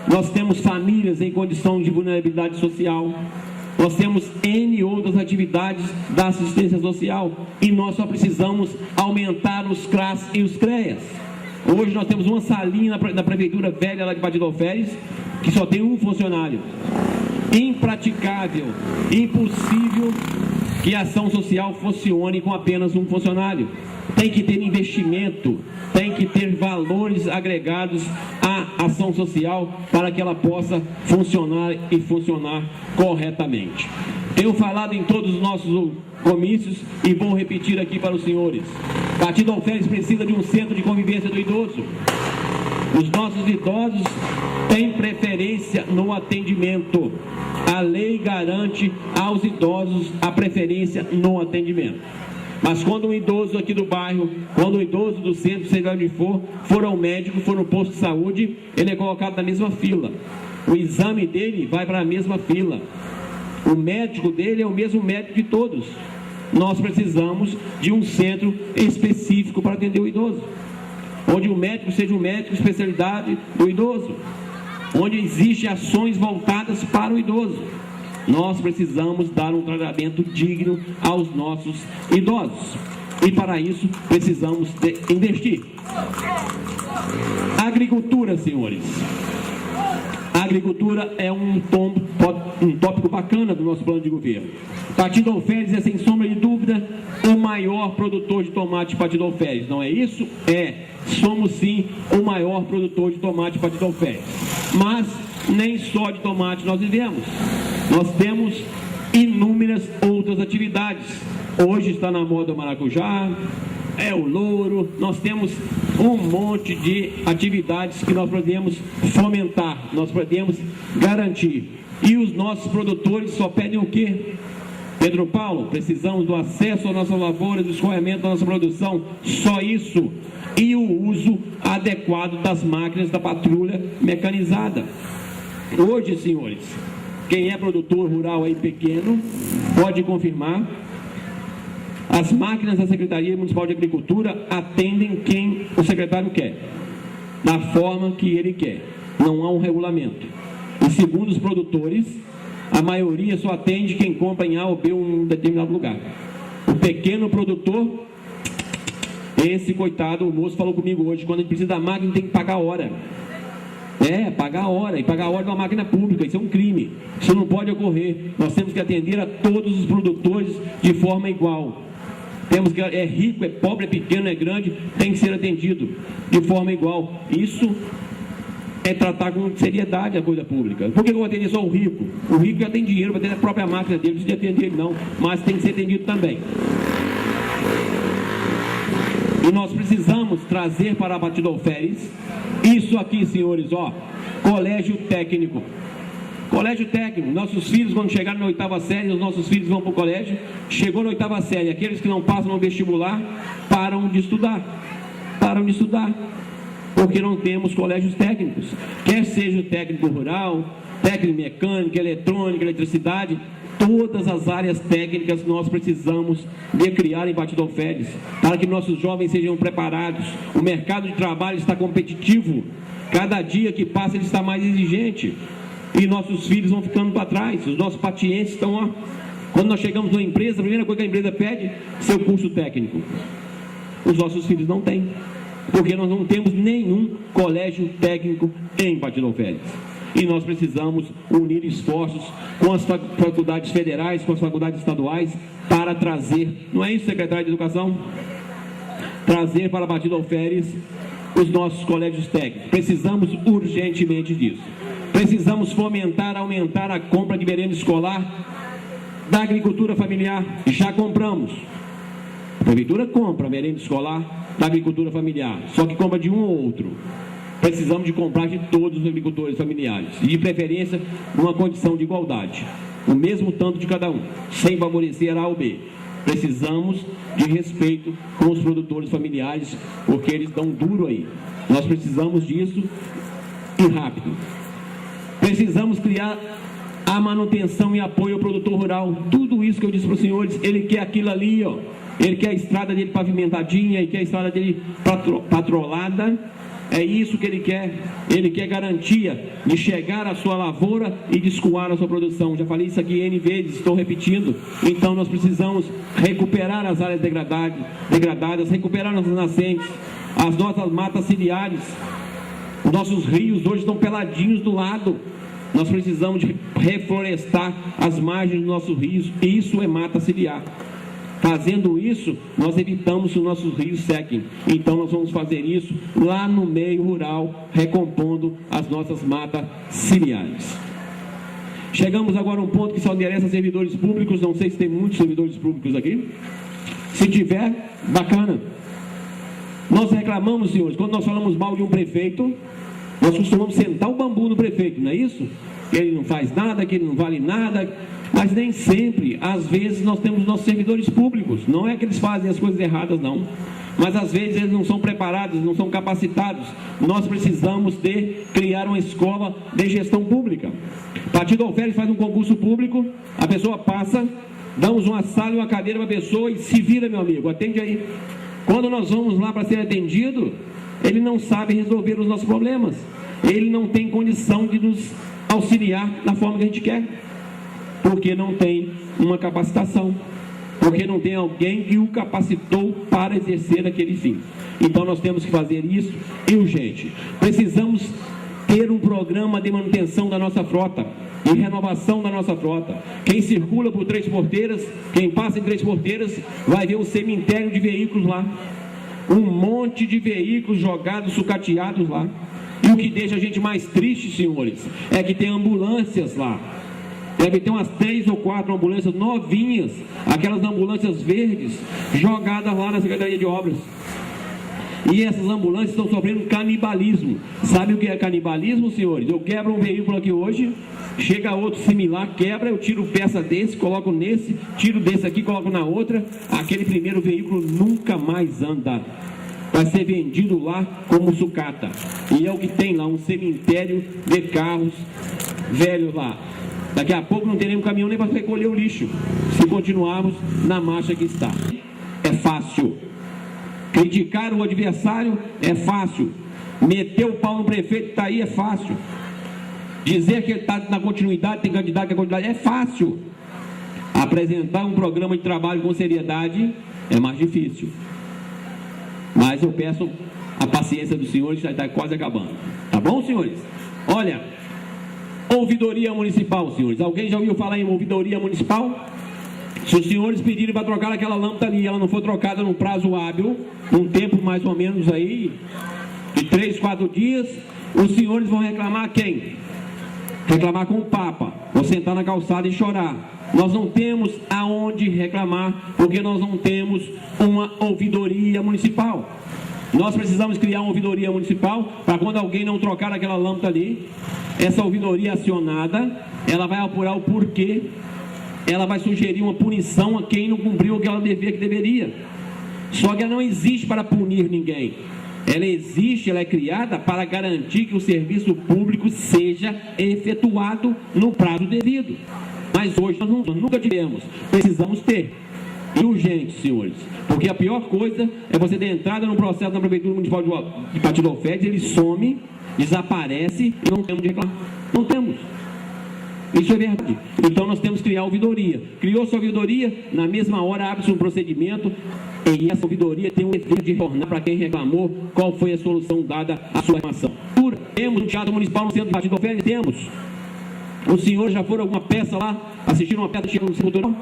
nós temos famílias em condição de vulnerabilidade social, nós temos N outras atividades da assistência social e nós só precisamos aumentar os CRAS e os CREAS. Hoje nós temos uma salinha na prefeitura velha lá de Batido Alferes que só tem um funcionário. Impraticável, impossível que a ação social funcione com apenas um funcionário. Tem que ter investimento, tem que ter valores agregados à ação social para que ela possa funcionar e funcionar corretamente. Tenho falado em todos os nossos comícios e vou repetir aqui para os senhores. Batido Alferes precisa de um centro de convivência do idoso. Os nossos idosos têm preferência no atendimento. A lei garante aos idosos a preferência no atendimento. Mas quando um idoso aqui do bairro, quando um idoso do centro, seja onde for ao médico, for no posto de saúde, ele é colocado na mesma fila. O exame dele vai para a mesma fila. O médico dele é o mesmo médico de todos. Nós precisamos de um centro específico para atender o idoso. onde o médico seja um médico de especialidade do idoso, onde existem ações voltadas para o idoso. Nós precisamos dar um tratamento digno aos nossos idosos. E para isso precisamos investir. Agricultura, senhores. A agricultura é um tópico bacana do nosso plano de governo. Partido Alferes é, sem sombra de dúvida, o maior produtor de tomate Partido Alferes. Não é isso? Somos sim o maior produtor de tomate Partido Alferes. Mas nem só de tomate nós vivemos. Nós temos inúmeras outras atividades. Hoje está na moda o maracujá, o louro. Nós temos um monte de atividades que nós podemos fomentar, nós podemos garantir. E os nossos produtores só pedem o quê? Pedro Paulo, precisamos do acesso às nossas lavouras, do escoamento da nossa produção, só isso. E o uso adequado das máquinas da patrulha mecanizada. Hoje, senhores, quem é produtor rural aí pequeno pode confirmar, as máquinas da Secretaria Municipal de Agricultura atendem quem o secretário quer, da forma que ele quer. Não há um regulamento. E segundo os produtores, a maioria só atende quem compra em A ou B um determinado lugar. O pequeno produtor, esse coitado, o moço falou comigo hoje, quando a gente precisa da máquina tem que pagar a hora. Pagar a hora, e pagar a hora de uma máquina pública, isso é um crime, isso não pode ocorrer. Nós temos que atender a todos os produtores de forma igual. Temos que, é rico, é pobre, é pequeno, é grande, tem que ser atendido de forma igual. Isso é tratar com seriedade a coisa pública. Por que eu vou atender só o rico? O rico já tem dinheiro para ter a própria máquina dele, não precisa atender ele não, mas tem que ser atendido também. E nós precisamos trazer para a Partido Alferes isso aqui, senhores, colégio técnico. Colégio técnico, nossos filhos quando chegarem na 8ª série, os nossos filhos vão para o colégio, chegou na 8ª série, aqueles que não passam no vestibular, param de estudar, porque não temos colégios técnicos, quer seja o técnico rural, técnico mecânico, eletrônica, eletricidade, todas as áreas técnicas nós precisamos de criar em Partido Alferes, para que nossos jovens sejam preparados. O mercado de trabalho está competitivo, cada dia que passa ele está mais exigente, e nossos filhos vão ficando para trás. Os nossos patientes estão, quando nós chegamos numa empresa, a primeira coisa que a empresa pede, seu curso técnico. Os nossos filhos não têm, porque nós não temos nenhum colégio técnico em Partido Alferes. E nós precisamos unir esforços com as faculdades federais, com as faculdades estaduais, para trazer, não é isso, secretário de Educação? Trazer para Partido Alferes os nossos colégios técnicos. Precisamos urgentemente disso. Precisamos fomentar, aumentar a compra de merenda escolar da agricultura familiar. Já compramos. A prefeitura compra merenda escolar da agricultura familiar, só que compra de um ou outro. Precisamos de comprar de todos os agricultores familiares, e de preferência numa condição de igualdade, o mesmo tanto de cada um, sem favorecer A ou B. Precisamos de respeito com os produtores familiares, porque eles dão duro aí. Nós precisamos disso e rápido. Precisamos criar a manutenção e apoio ao produtor rural. Tudo isso que eu disse para os senhores, ele quer aquilo ali, ele quer a estrada dele pavimentadinha, ele quer a estrada dele patrolada. É isso que ele quer garantia de chegar à sua lavoura e de escoar a sua produção. Já falei isso aqui N vezes, estou repetindo. Então nós precisamos recuperar as áreas degradadas, recuperar nossas nascentes, as nossas matas ciliares. Os nossos rios hoje estão peladinhos do lado. Nós precisamos de reflorestar as margens dos nossos rios. Isso é mata ciliar. Fazendo isso, nós evitamos que os nossos rios sequem. Então nós vamos fazer isso lá no meio rural, recompondo as nossas matas ciliares. Chegamos agora a um ponto que só interessa a servidores públicos. Não sei se tem muitos servidores públicos aqui. Se tiver, bacana. Nós reclamamos, senhores, quando nós falamos mal de um prefeito, nós costumamos sentar o bambu no prefeito, não é isso? Que ele não faz nada, que ele não vale nada. Mas nem sempre, às vezes nós temos nossos servidores públicos, não é que eles fazem as coisas erradas não, mas às vezes eles não são preparados, não são capacitados. Nós precisamos de criar uma escola de gestão pública. Partido Alferes faz um concurso público, a pessoa passa, damos uma sala e uma cadeira para a pessoa e se vira, meu amigo, atende aí. Quando nós vamos lá para ser atendido, ele não sabe resolver os nossos problemas. Ele não tem condição de nos auxiliar da forma que a gente quer, porque não tem uma capacitação, porque não tem alguém que o capacitou para exercer aquele fim. Então nós temos que fazer isso e urgente. Precisamos ter um programa de manutenção da nossa frota e renovação da nossa frota. Quem circula por Três Porteiras, quem passa em Três Porteiras, vai ver um cemitério de veículos lá, um monte de veículos jogados, sucateados lá. E o que deixa a gente mais triste, senhores, é que tem ambulâncias lá. Deve ter umas 3 ou 4 ambulâncias novinhas, aquelas ambulâncias verdes, jogadas lá na Secretaria de Obras. E essas ambulâncias estão sofrendo canibalismo. Sabe o que é canibalismo, senhores? Eu quebro um veículo aqui hoje, chega outro similar, quebra, eu tiro peça desse, coloco nesse, tiro desse aqui, coloco na outra. Aquele primeiro veículo nunca mais anda. Vai ser vendido lá como sucata. E é o que tem lá, um cemitério de carros velhos lá. Daqui a pouco não teremos caminhão nem para recolher o lixo, se continuarmos na marcha que está. É fácil. Criticar o adversário é fácil. Meter o pau no prefeito que está aí é fácil. Dizer que ele está na continuidade, tem candidato que é continuidade, é fácil. Apresentar um programa de trabalho com seriedade é mais difícil. Mas eu peço a paciência dos senhores, já está quase acabando. Tá bom, senhores? Olha, ouvidoria municipal, senhores. Alguém já ouviu falar em ouvidoria municipal? Se os senhores pedirem para trocar aquela lâmpada ali, ela não for trocada num prazo hábil, num tempo mais ou menos aí, de 3, 4 dias, os senhores vão reclamar quem? Reclamar com o Papa, vou sentar na calçada e chorar. Nós não temos aonde reclamar, porque nós não temos uma ouvidoria municipal. Nós precisamos criar uma ouvidoria municipal, para quando alguém não trocar aquela lâmpada ali, essa ouvidoria acionada, ela vai apurar o porquê, ela vai sugerir uma punição a quem não cumpriu o que ela devia, que deveria. Só que ela não existe para punir ninguém. Ela existe, ela é criada para garantir que o serviço público seja efetuado no prazo devido. Mas hoje nós nunca tivemos, precisamos ter. E urgente, senhores, porque a pior coisa é você ter entrada no processo da Prefeitura Municipal de Patidofedes, ele some, desaparece e não temos de reclamar. Não temos. Isso é verdade. Então nós temos que criar a ouvidoria. Criou-se a ouvidoria, na mesma hora abre-se um procedimento e essa ouvidoria tem o dever de retornar para quem reclamou qual foi a solução dada à sua reclamação. Temos um teatro municipal no centro de Patidofedes? Temos. Os senhores já foram a alguma peça lá, assistiram uma peça no Centro Cultural?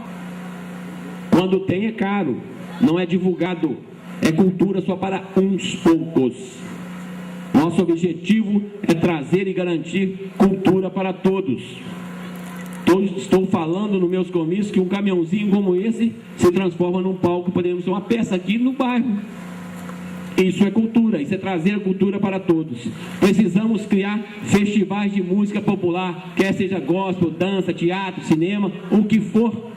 Quando tem é caro, não é divulgado, é cultura só para uns poucos. Nosso objetivo é trazer e garantir cultura para todos. Estou falando nos meus comícios que um caminhãozinho como esse se transforma num palco, podemos ter uma peça aqui no bairro. Isso é cultura, isso é trazer cultura para todos. Precisamos criar festivais de música popular, quer seja gospel, dança, teatro, cinema, o que for,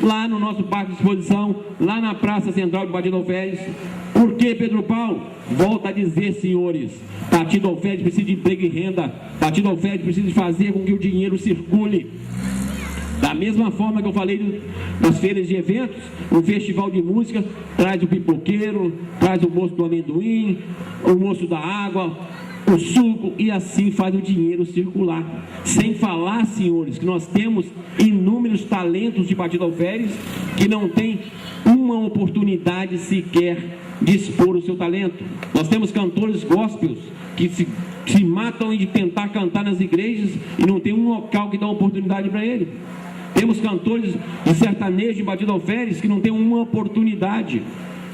lá no nosso parque de exposição, lá na Praça Central de Patidofedes. Por que, Pedro Paulo? Volta a dizer, senhores, Patidofedes precisa de emprego e renda, Patidofedes precisa de fazer com que o dinheiro circule. Da mesma forma que eu falei das feiras de eventos, um festival de música traz o pipoqueiro, traz o moço do amendoim, o moço da água, o suco, e assim faz o dinheiro circular. Sem falar, senhores, que nós temos inúmeros talentos de Patidofedes que não têm uma oportunidade sequer de expor o seu talento. Nós temos cantores gospels que se matam de tentar cantar nas igrejas e não tem um local que dá uma oportunidade para ele. Temos cantores de sertanejo em Patidofedes que não tem uma oportunidade.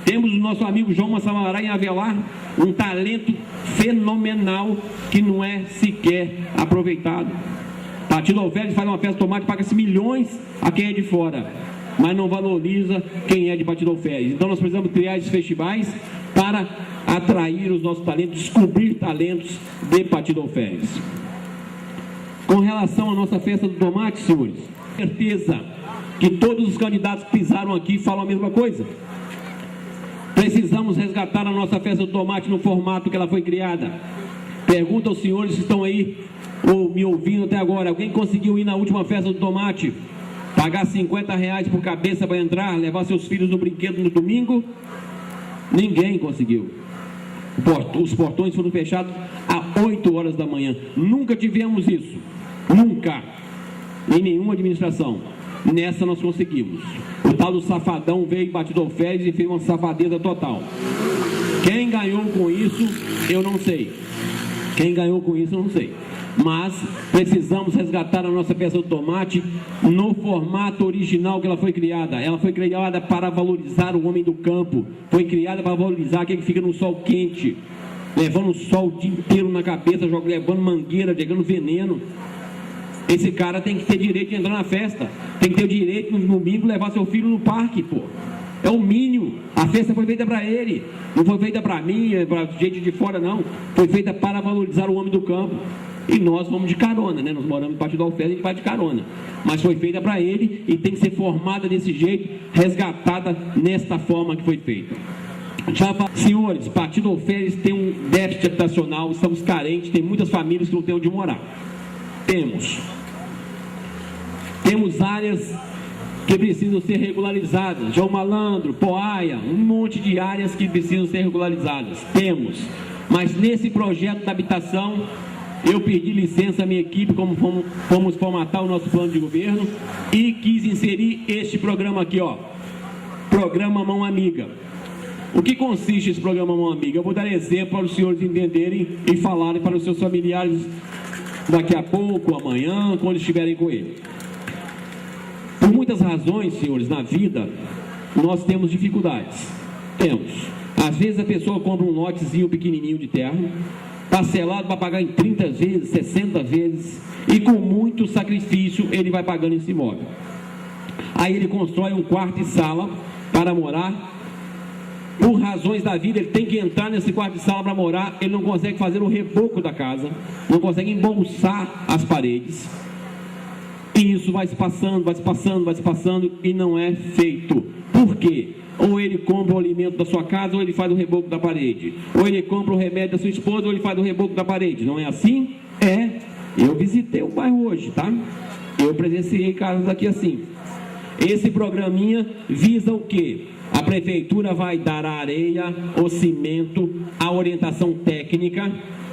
Temos o nosso amigo João Massamará em Avelar, um talento fenomenal que não é sequer aproveitado. Patidofedes faz uma festa de tomate, paga-se milhões a quem é de fora, mas não valoriza quem é de Patidofedes. Então nós precisamos criar esses festivais para atrair os nossos talentos, descobrir talentos de Patidofedes. Com relação à nossa festa do tomate, senhores, certeza que todos os candidatos que pisaram aqui falam a mesma coisa. Precisamos resgatar a nossa festa do tomate no formato que ela foi criada. Pergunta aos senhores que estão aí ou me ouvindo até agora: alguém conseguiu ir na última festa do tomate, pagar R$50 por cabeça para entrar, levar seus filhos no brinquedo no domingo? Ninguém conseguiu. Os portões foram fechados às 8 horas da manhã. Nunca tivemos isso. Nunca. Em nenhuma administração. Nessa nós conseguimos. O tal do safadão veio e bateu alferes e fez uma safadeza total. Quem ganhou com isso, eu não sei. Quem ganhou com isso, eu não sei. Mas precisamos resgatar a nossa peça do tomate no formato original que ela foi criada. Ela foi criada para valorizar o homem do campo. Foi criada para valorizar aquele que fica no sol quente, levando o sol o dia inteiro na cabeça, levando mangueira, jogando veneno. Esse cara tem que ter direito de entrar na festa. Tem que ter o direito no domingo levar seu filho no parque, pô. É o mínimo. A festa foi feita para ele. Não foi feita para mim, para gente de fora, não. Foi feita para valorizar o homem do campo. E nós vamos de carona, né? Nós moramos em Partido Alferes, a gente vai de carona. Mas foi feita para ele e tem que ser formada desse jeito, resgatada nesta forma que foi feita. Já falo, senhores, Partido Alferes tem um déficit habitacional, estamos carentes, tem muitas famílias que não têm onde morar. Temos áreas que precisam ser regularizadas. João Malandro, Poaia, um monte de áreas que precisam ser regularizadas. Temos. Mas nesse projeto da habitação, eu pedi licença à minha equipe, como fomos formatar o nosso plano de governo, e quis inserir este programa aqui, ó. Programa Mão Amiga. O que consiste esse programa Mão Amiga? Eu vou dar exemplo para os senhores entenderem e falarem para os seus familiares daqui a pouco, amanhã, quando estiverem com ele. Por muitas razões, senhores, na vida, nós temos dificuldades. Temos. Às vezes a pessoa compra um lotezinho pequenininho de terra, parcelado para pagar em 30 vezes, 60 vezes, e com muito sacrifício ele vai pagando esse imóvel. Aí ele constrói um quarto e sala para morar. Por razões da vida, ele tem que entrar nesse quarto de sala para morar, ele não consegue fazer o reboco da casa, não consegue embolsar as paredes. E isso vai se passando, e não é feito. Por quê? Ou ele compra o alimento da sua casa, ou ele faz o reboco da parede. Ou ele compra o remédio da sua esposa, ou ele faz o reboco da parede. Não é assim? É. Eu visitei o bairro hoje, tá? Eu presenciei casas aqui assim. Esse programinha visa o quê? A prefeitura vai dar a areia, o cimento, a orientação técnica,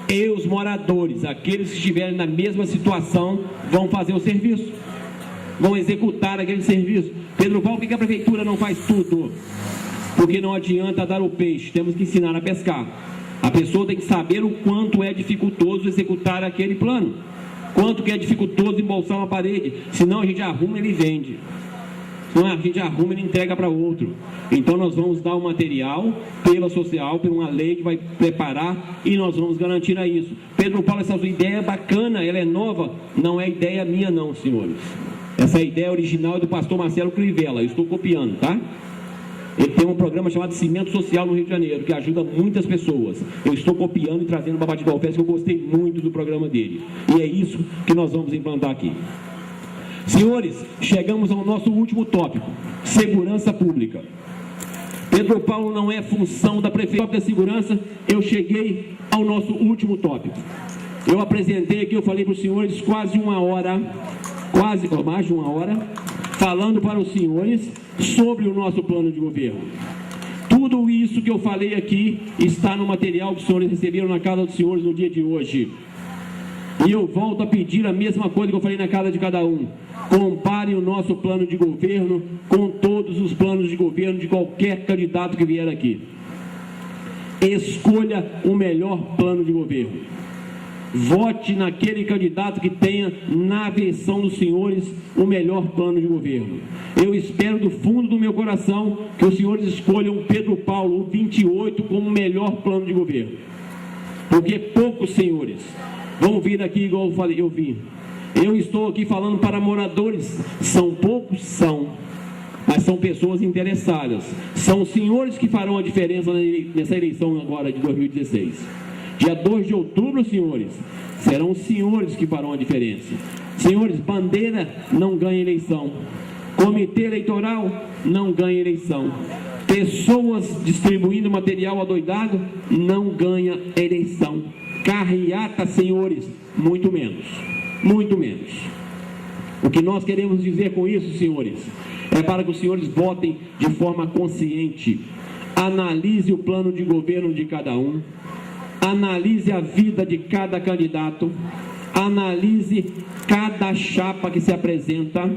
e os moradores, aqueles que estiverem na mesma situação, vão fazer o serviço, vão executar aquele serviço. Pedro Paulo, por que a prefeitura não faz tudo? Porque não adianta dar o peixe, temos que ensinar a pescar. A pessoa tem que saber o quanto é dificultoso executar aquele plano, quanto que é dificultoso embolsar uma parede, senão a gente arruma e ele vende. Não, a gente arruma e entrega para outro. Então nós vamos dar o material pela social, por uma lei que vai preparar, e nós vamos garantir a isso. Pedro Paulo, essa sua ideia é bacana, ela é nova, não é ideia minha não, senhores. Essa ideia original é do pastor Marcelo Crivella, eu estou copiando, tá? Ele tem um programa chamado Cimento Social no Rio de Janeiro, que ajuda muitas pessoas. Eu estou copiando e trazendo para a Partido Alferes, que eu gostei muito do programa dele. E é isso que nós vamos implantar aqui. Senhores, chegamos ao nosso último tópico, segurança pública. Pedro Paulo não é função da prefeitura da segurança, eu cheguei ao nosso último tópico. Eu apresentei aqui, eu falei para os senhores quase uma hora, mais de uma hora, falando para os senhores sobre o nosso plano de governo. Tudo isso que eu falei aqui está no material que os senhores receberam na casa dos senhores no dia de hoje. E eu volto a pedir a mesma coisa que eu falei na casa de cada um. Compare o nosso plano de governo com todos os planos de governo de qualquer candidato que vier aqui. Escolha o melhor plano de governo. Vote naquele candidato que tenha, na versão dos senhores, o melhor plano de governo. Eu espero do fundo do meu coração que os senhores escolham Pedro Paulo, o 28, como o melhor plano de governo. Porque poucos senhores vão vir aqui igual eu vim. Eu estou aqui falando para moradores, são poucos, mas são pessoas interessadas. São os senhores que farão a diferença nessa eleição agora de 2016. Dia 2 de outubro, senhores, serão os senhores que farão a diferença. Senhores, bandeira não ganha eleição. Comitê eleitoral não ganha eleição. Pessoas distribuindo material adoidado não ganha eleição. Carreata, senhores, muito menos. Muito menos. O que nós queremos dizer com isso, senhores, é para que os senhores votem de forma consciente. Analise o plano de governo de cada um. analise a vida de cada candidato, analise cada chapa que se apresenta.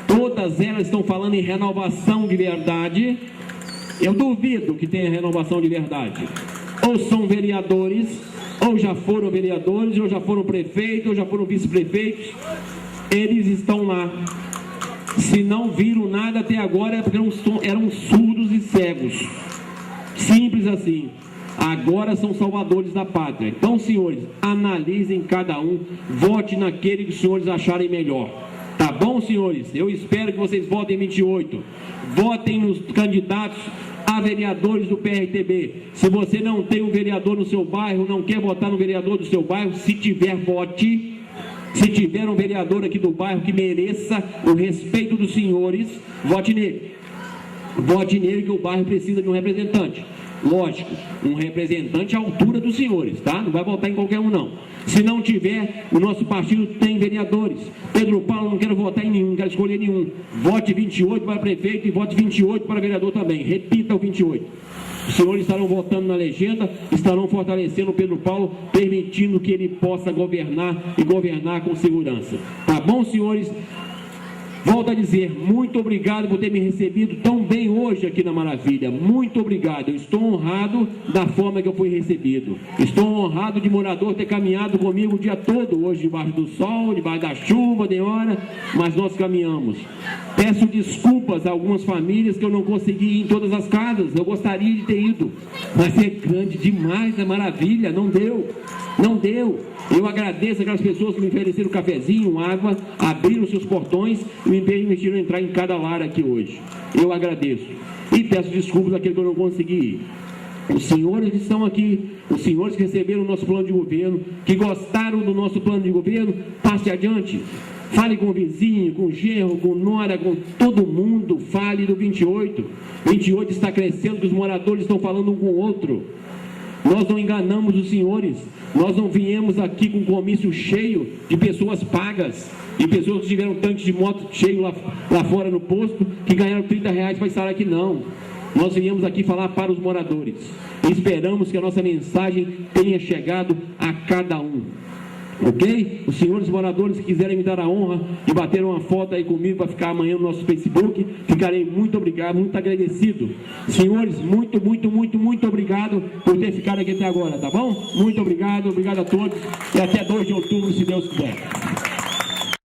Todas elas estão falando em renovação de verdade. Eu duvido que tenha renovação de verdade. Ou são vereadores, ou já foram vereadores, ou já foram prefeitos, ou já foram vice-prefeitos. Eles estão lá. Se não viram nada até agora é porque eram surdos e cegos. Simples assim. Agora são salvadores da pátria. Então, senhores, analisem cada um, vote naquele que os senhores acharem melhor. Tá bom, senhores? Eu espero que vocês votem em 28. Votem nos candidatos a vereadores do PRTB. Se você não tem um vereador no seu bairro, não quer votar no vereador do seu bairro, se tiver, vote. Se tiver um vereador aqui do bairro que mereça o respeito dos senhores, vote nele. Vote nele, que o bairro precisa de um representante. Lógico, um representante à altura dos senhores, tá? Não vai votar em qualquer um, não. Se não tiver, o nosso partido tem vereadores. Pedro Paulo, não quero votar em nenhum, não quero escolher nenhum. Vote 28 para prefeito e vote 28 para vereador também. Repita o 28. Os senhores estarão votando na legenda, estarão fortalecendo o Pedro Paulo, permitindo que ele possa governar e governar com segurança. Tá bom, senhores? Volto a dizer, muito obrigado por ter me recebido tão bem hoje aqui na Maravilha. Muito obrigado. Eu estou honrado da forma que eu fui recebido. Estou honrado de morador ter caminhado comigo o dia todo, hoje debaixo do sol, debaixo da chuva, de hora, mas nós caminhamos. Peço desculpas a algumas famílias que eu não consegui ir em todas as casas. Eu gostaria de ter ido, mas é grande demais a Maravilha. Não deu. Não deu. Eu agradeço aquelas pessoas que me ofereceram cafezinho, água, abriram seus portões e me permitiram entrar em cada lar aqui hoje. Eu agradeço. E peço desculpas àqueles que eu não consegui ir. Os senhores que estão aqui, os senhores que receberam o nosso plano de governo, que gostaram do nosso plano de governo, passe adiante. Fale com o vizinho, com o genro, com nora, com todo mundo. Fale do 28. 28 está crescendo, os moradores estão falando um com o outro. Nós não enganamos os senhores. Nós não viemos aqui com um comício cheio de pessoas pagas, de pessoas que tiveram tanques de moto cheio lá fora no posto, que ganharam R$30 para estar aqui, não. Nós viemos aqui falar para os moradores. Esperamos que a nossa mensagem tenha chegado a cada um. Ok? Os senhores moradores que quiserem me dar a honra de bater uma foto aí comigo para ficar amanhã no nosso Facebook, ficarei muito obrigado, muito agradecido. Senhores, muito obrigado por ter ficado aqui até agora, tá bom? Muito obrigado, obrigado a todos e até 2 de outubro, se Deus quiser.